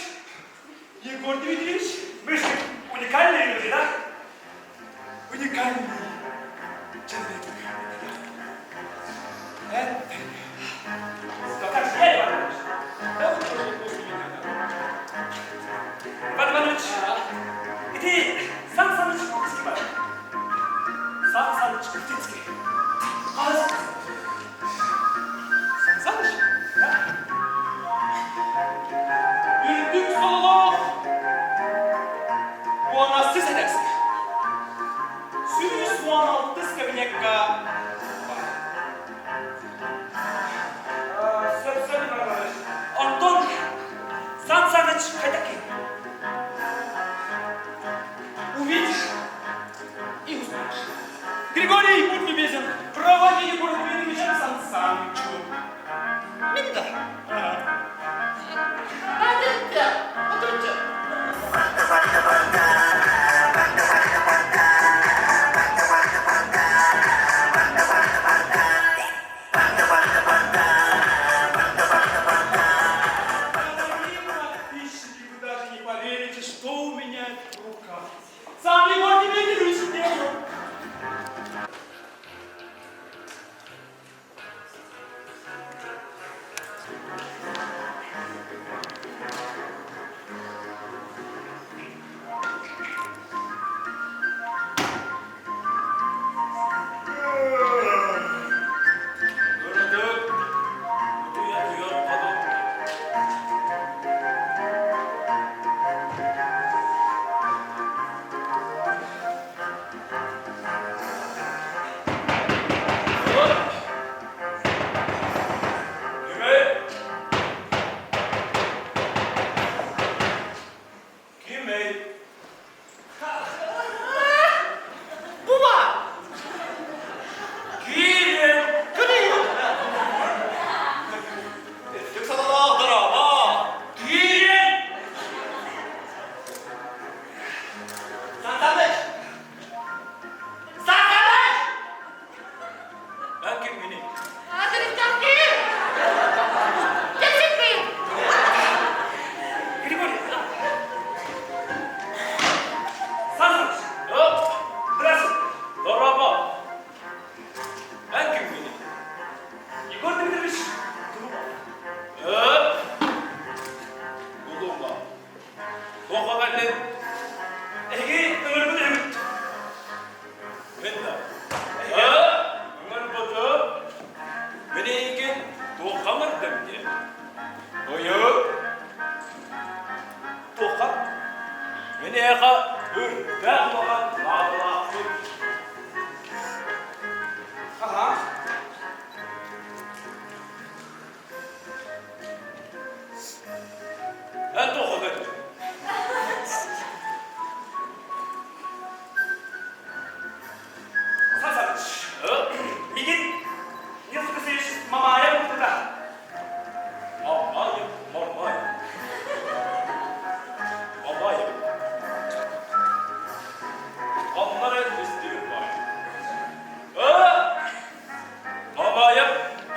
Егор Дмитриевич,
мы же уникальные люди, да?
уникальный человек. Это
Но как же я, Иван Иванович?
это тоже после меня.
Иван Иванович, и ты Сан Саныч Кутицкий, папа? Сан Саныч Кутицкий.
Сан Саныч? Да. Büyük soluluk. Bu ona siz edersin. Sürüs bu ana altız kabinekka.
Söyle Иван Иванович. Антон Сан Саныч Хайдаки.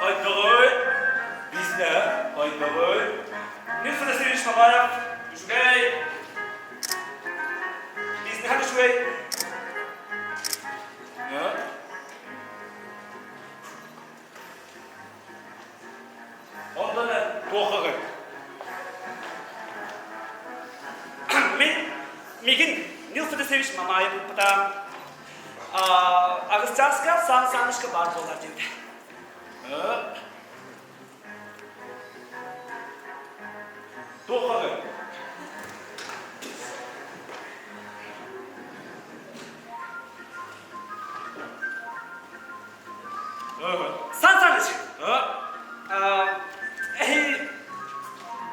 Haydaroy. Biz ne? Haydaroy. Nilüfer Eseviç Mamayev. Düşbey. Biz ne? Hadi düşbey. Ne? Onda ne? Doğru. Мигин Нилüfer Eseviç Mamayev. Потом Агыстярска сан санышка бар болар дейді. Тоқығы. Сан саныш.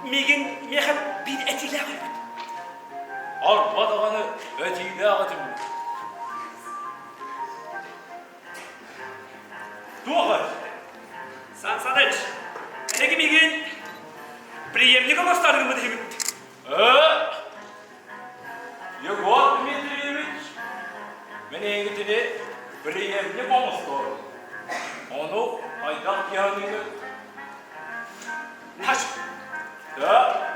Мигин мехат бин этилер. Арбадағаны этилер атым. Doğru. Sansadıç. Peki bir gün приемник gösterdin mi diyeyim? Yok var Dmitrievich. Beni gittiğinde приемник olmuştu. Onu aydan yanıydı. Naş. Da.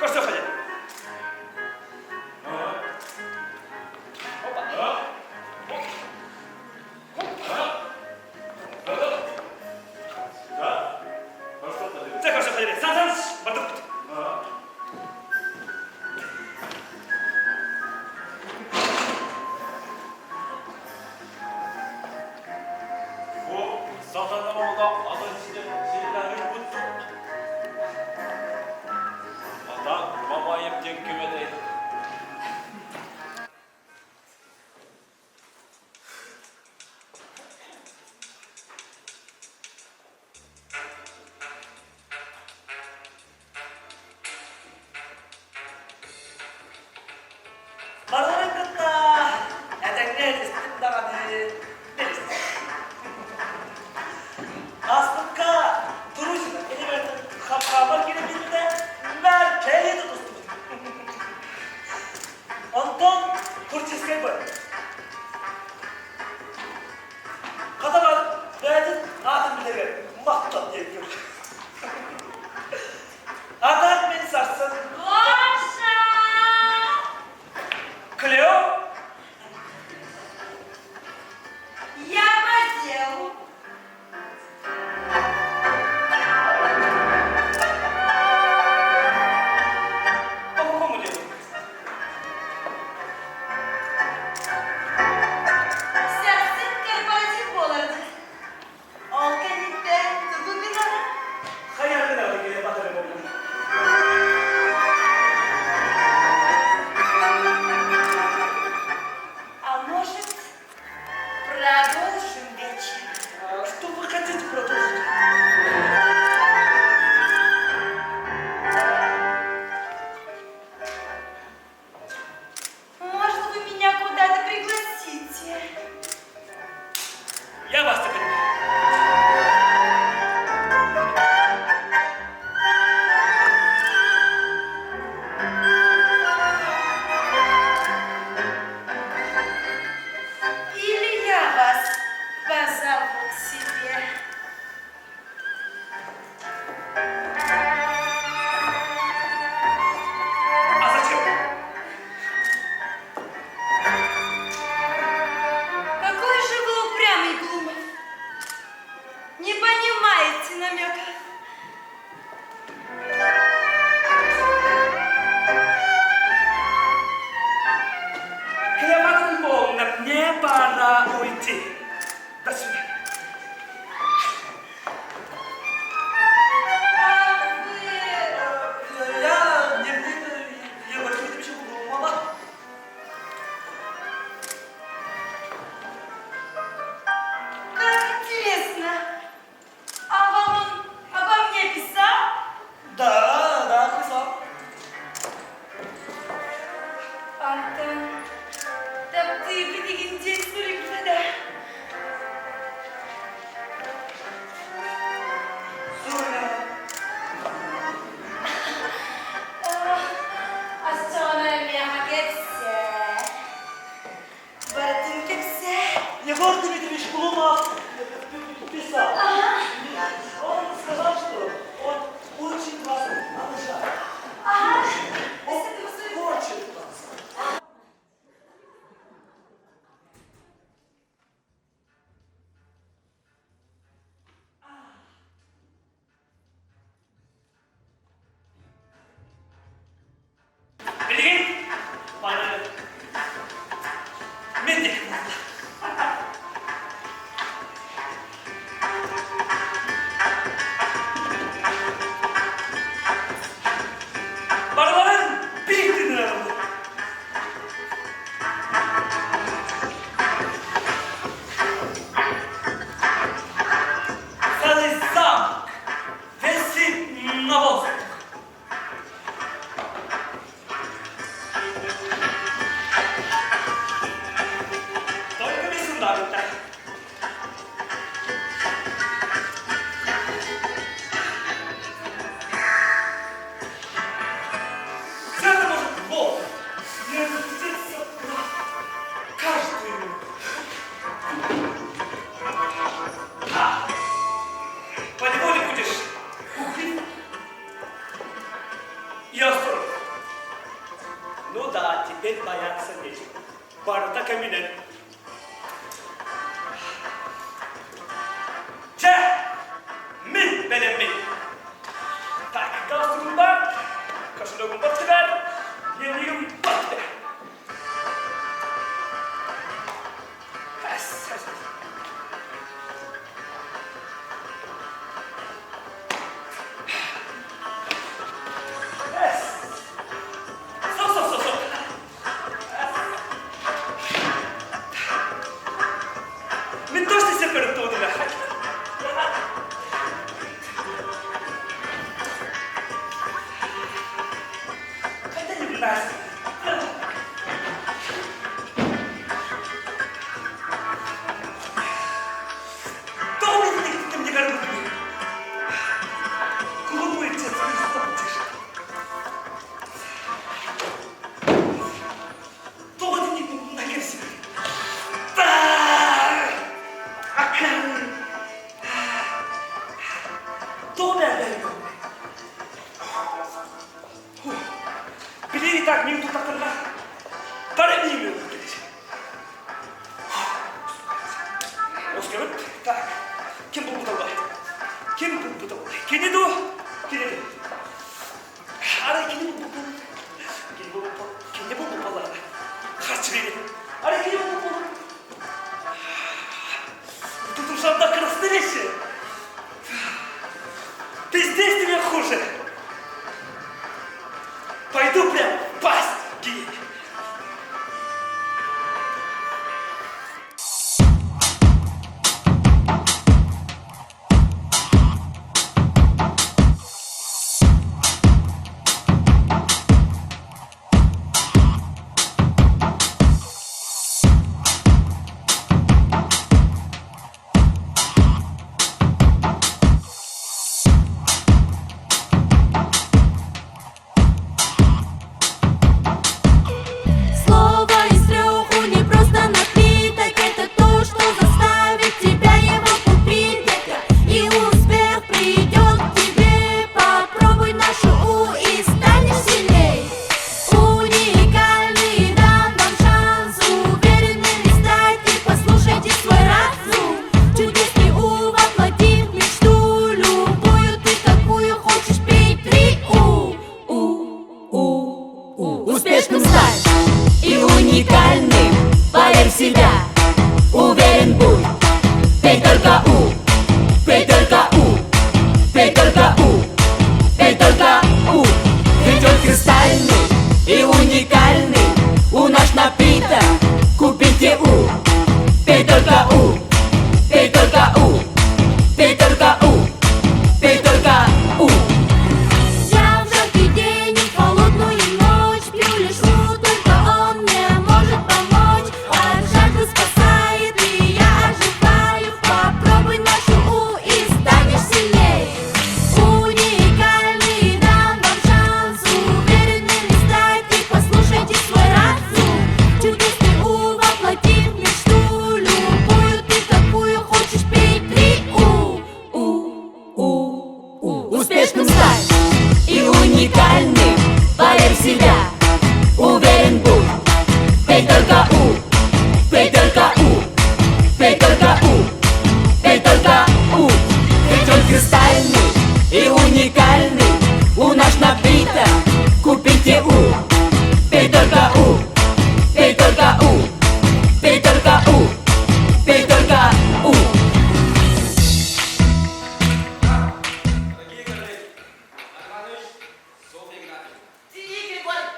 Koştuk hadi. Егор Дмитриевич Глумов писал. Он сказал, что он очень вас обожает. Он хочет вас. Bilgin, bana mendik buldu. Baraların biriktirdin adamı. Целый замок висит на воздухе. Только без фундамента. Это может Бог не разлететься на каждую минуту. Поневоле будешь углив и осторожен. Ну да, теперь бояться нечего. Борода каменная. Min benim min. Tak kalsın bak. Kaşınığım batı ver. Yeniyim batı ver. Min dosti se per todo la hack. Бери так, минуту так тогда. Пару минут. Оскар, так. Kim bu budala? Kim bu budala? Kini do? Kini do? Ara kini bu budala? Kini bu budala? Kaç beni? Ara kini bu budala? Тут уже одна красновещая. Ты здесь тебе хуже. Пойду прям в пасть геи.
Пей только У. Ведь кристальный и уникальный. У наш напиток купите У. Пей только У. Пей только У. Пей только У. Пей только У.
Дорогие коллеги, Иванович, Софья Игнатьевна.
Игорь Григорьевич.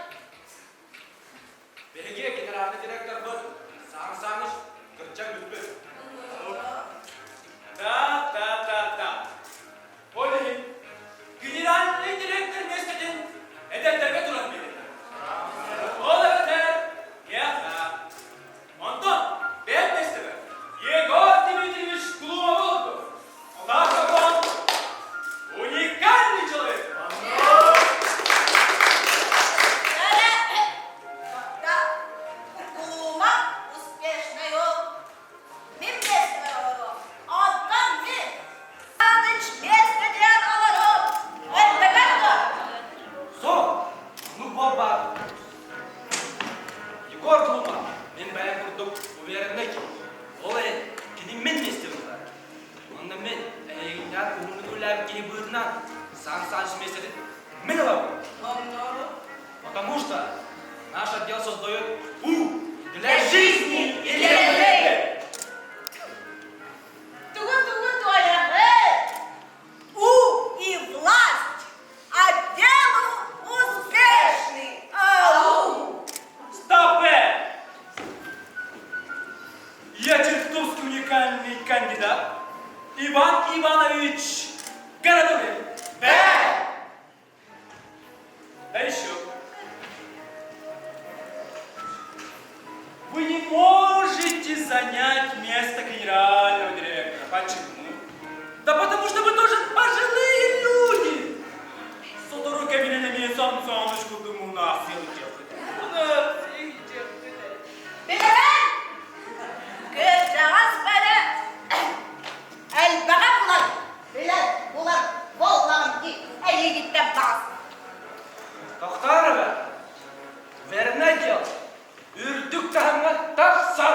Береги, генеральный директор был Сан Саныч Горчак Любит. Да. Олег, генеральный директор местный это Петров берег. Олег, я. Антон, бедный Егор Дмитриевич Глумов. Он уникальный человек.
Да, Глума успешную. Мимлесную. Антон Мин. Саныч место для говоров. Это как-то.
Со, ну баба. Егор Глумов, мен баян курдук уверенный ки. Ол кини мен местемиздар. Онда мен я умун улап ки бырнан Сан Саныч местеди мен алам. Потому что наш отдел создает У для жизни и для победы.
У и власть, а делу успешный. Ау!
Стоп! Я чертовски уникальный кандидат Иван Иванович Городовин. Да еще. Вы не можете занять место генерального директора. Почему? Да потому что вы тоже пожилые люди. С руками не имеет Сан Санычку, думаю, у нас силы
Bilmem. Kızcağız beni elbette bulan. Bulan. Vallahi eli gitti bas.
Тохтарова, верна дел. Үрдүк таханга тапсар.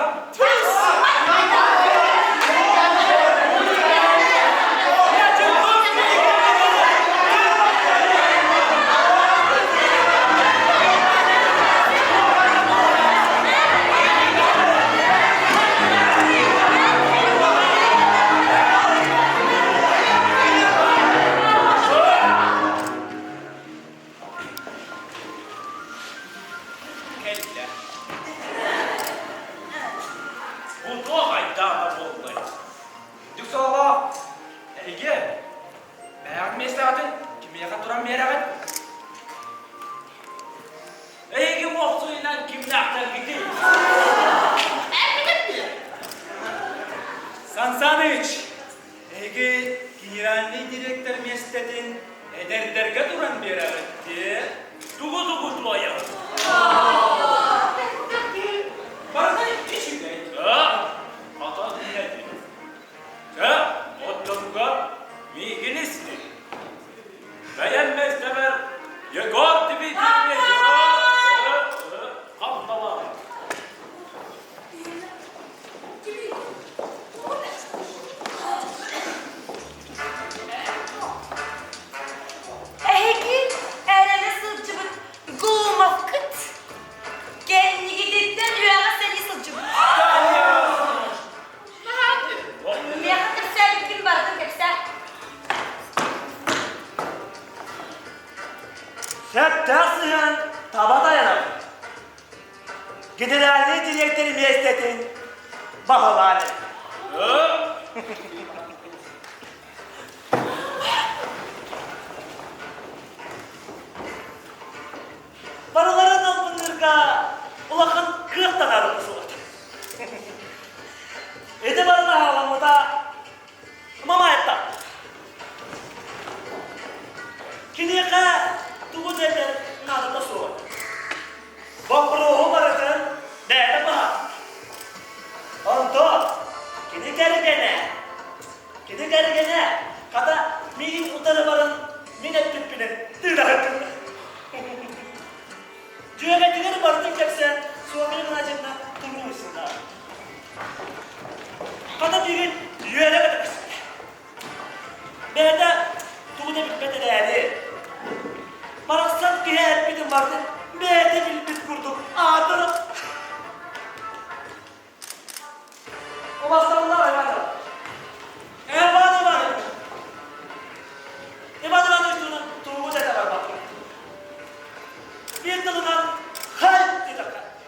Келді. Бұл қайдағы болды. Дүк соғыла. Әйге, бәяқ месті атын, кімеға тұран бері ағын? Әйге моқсуынан кімді ақтар кетей? Сан Саныч, әйге генеральный директор местетін әдердерге тұран бері ағын. Туғы-туғы тұлайық. Бардай кешігей. Да, ата дүниеті. Да, оттануға мейгіністі. Бәйенместі бір Егор Дмитриевич. Қамталар.
Ehki, erene sılcımın Glumov kıt. Kendi gidipten rüyaga seni sılcımın. Ne kadar sen kim vardın hepsi?
Sen dersin tava dayanamın. Generalni direktörü mesletin bahaları. Baroların bunlarga ulakın kırıktan arıması var. Ede barına halamıda mamayetta. Kiniyaka tuğu dedir nadırda soğuk. Bakruhu baratın dede bahar. Onto kini gergene kata mihin utarı barın minet tüppinin tırnakını. Cüyega digeri barıtın kepsen soğuk bir gına cebine turmuşsun da.
деген үйелі бітірсін. Бәді туғыда бітмеді дәді. Барақсан кейәт бітім барды, бәді білбіт күрдік, адырып. O bastonlar hayvanlar. Hayvanlar. Hayvanlar üstüne tuğu da var bak. Bir dalından hal dedi.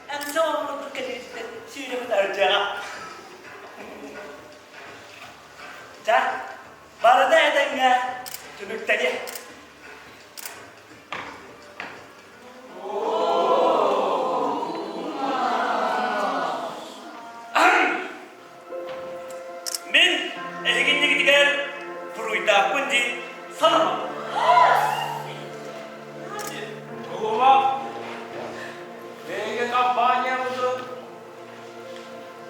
En son bu kadar şiire vereceğim. Ta, barada edenge tümükteki. Мен әлегенде кетігер бұруйда күнде санамам.
Oğlum, BG kampanyamızın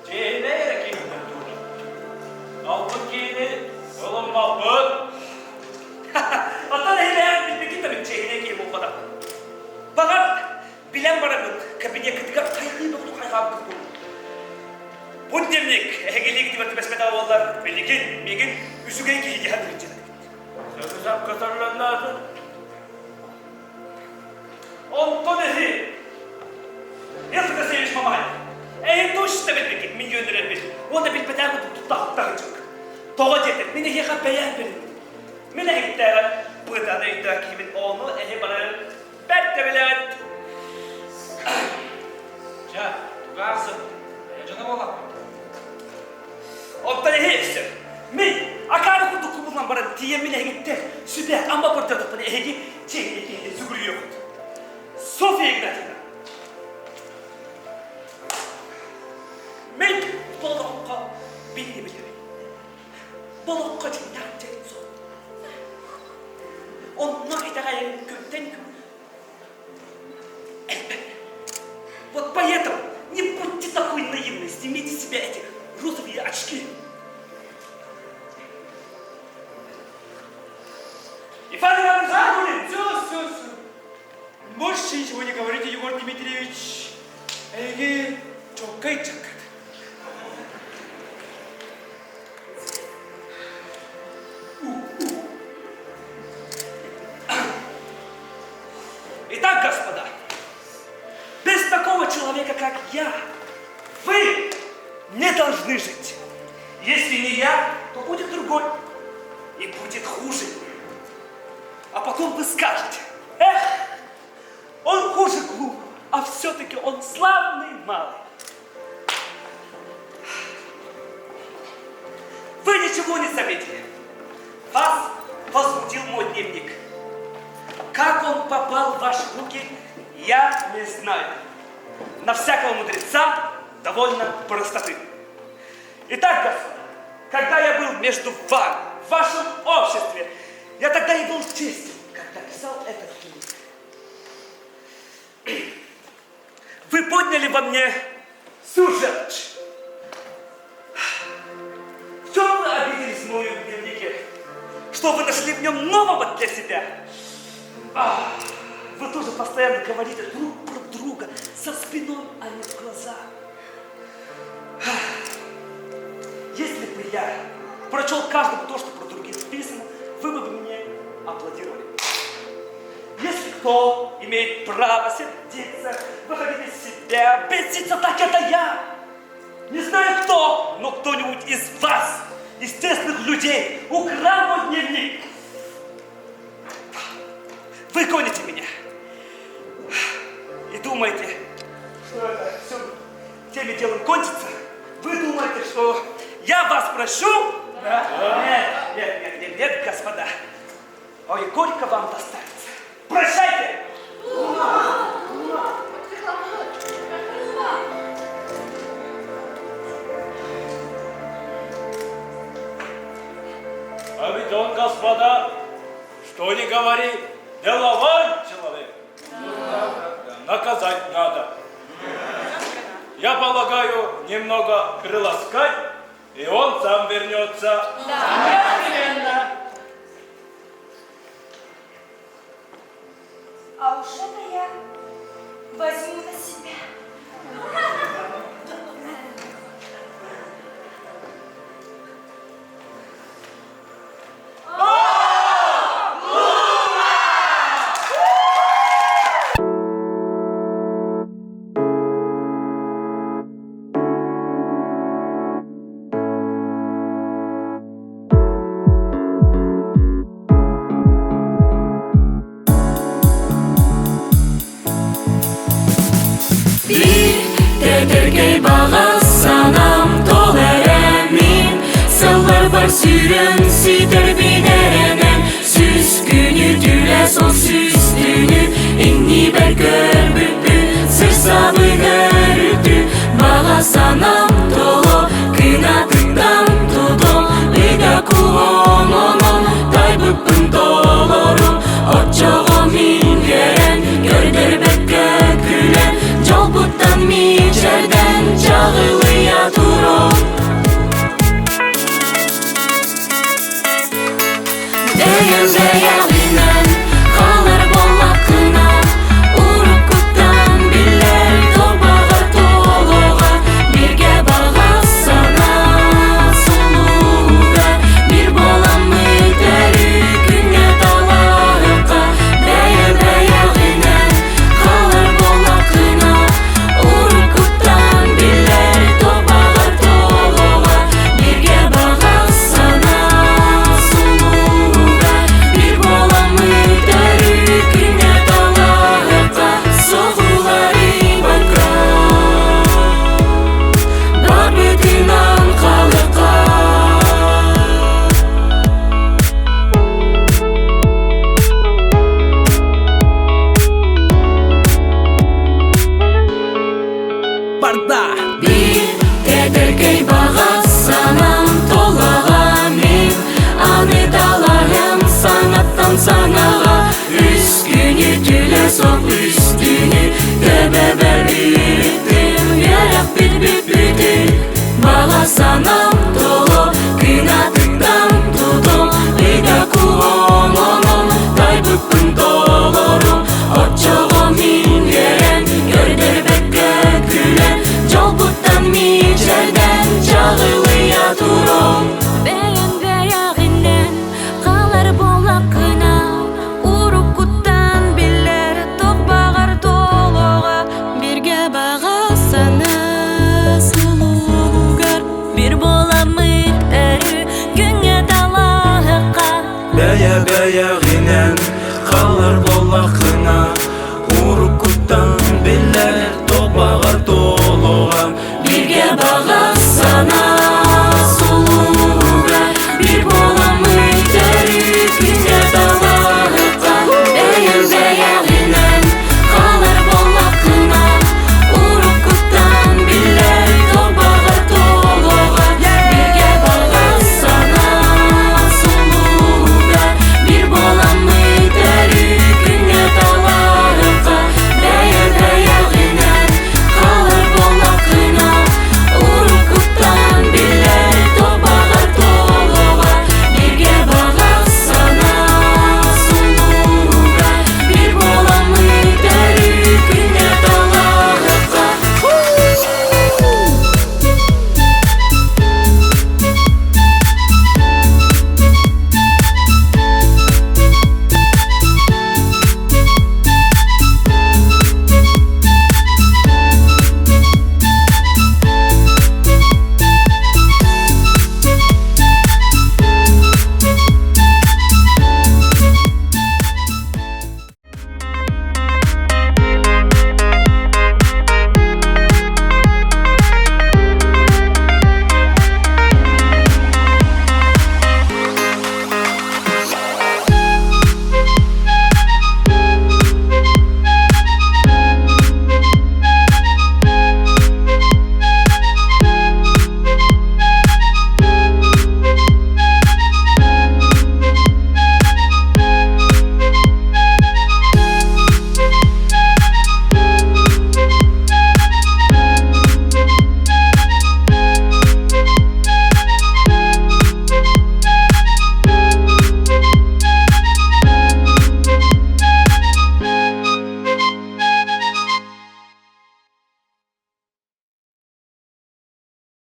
cehine hareketinden durdu. Altın giyini, yolun mahmut.
Atan hele bilmeki tabii cehine giyim o kadar. Fakat bilen baramın kabine kıtıkap kayığı bakıp kayığı bakıp. Bu demlik, hegeliğe gidip atı oğullar, bellikin, megin, üsüge giyi hadır içine.
Sözü katarlan lazım.
Ondan ehi. Yazıda sevmiş mamay. Toş da bilmeki, milyonlara bir. Onda bilmeden bu tutakta çık. Toğa dedim, mene yaka beyan verin. Mene gitti, burada da idakimin onu ehi bana berkte bilen.
Ya, varsın. Canım oğlum.
Ondan ehi işte. Men, akarı kurdu kubulan bana diye mene gitti. Süper ama burada da bana ehi çeğine zügürü yok. Sofya'ya gidelim. Men balıkka bilebilirim. Balıkka cennetten zor. Onlar idare günden gün. Elbette. Вот поэтому не будьте такой наивной, снимите с себя эти розовые очки. Иван Иванович, Загулин!
Все. Больше ничего не говорите, Егор Дмитриевич. Эги, чокай.
Итак, господа, без такого человека, как я, вы не должны жить. Если не я, то будет другой. И будет хуже. А потом вы скажете, он хуже глуп, а все-таки он славный малый. Вы ничего не заметили. Вас возмутил мой дневник. Как он попал в ваши руки, я не знаю. На всякого мудреца довольно простоты. Итак, господа, когда я был между вами, в вашем обществе, я тогда и был честен, когда писал этот книгу. Вы подняли во мне всю желчь. В чем вы обиделись в моем дневнике? Что вы нашли в нем нового для себя? Вы тоже постоянно говорите друг про друга со спиной, а не в глаза. Если бы я прочел каждому то, что про других написано, вы бы мне аплодировали. Если кто имеет право сердиться, выходить из себя, беситься, так это я. Не знаю кто, но кто-нибудь из вас, естественных людей, украл мой дневник. Вы гоните меня. И думаете, что это все тем и делом кончится? Вы думаете, что я вас прощу? Да? Нет, господа. Ой, горько вам достанется. Прощайте!
А ведь он, господа, что ни говори, деловой человек. Наказать надо. Я полагаю, немного приласкать, и он сам вернется.
А уж это я возьму на себя.
Ей бала санам толарам мин, сыллар бар сүрем ситер бинеренен, сүз күнү түле сол сүз түнү, инни бер көрбүппү, сыр сабын өрүтү, бала санам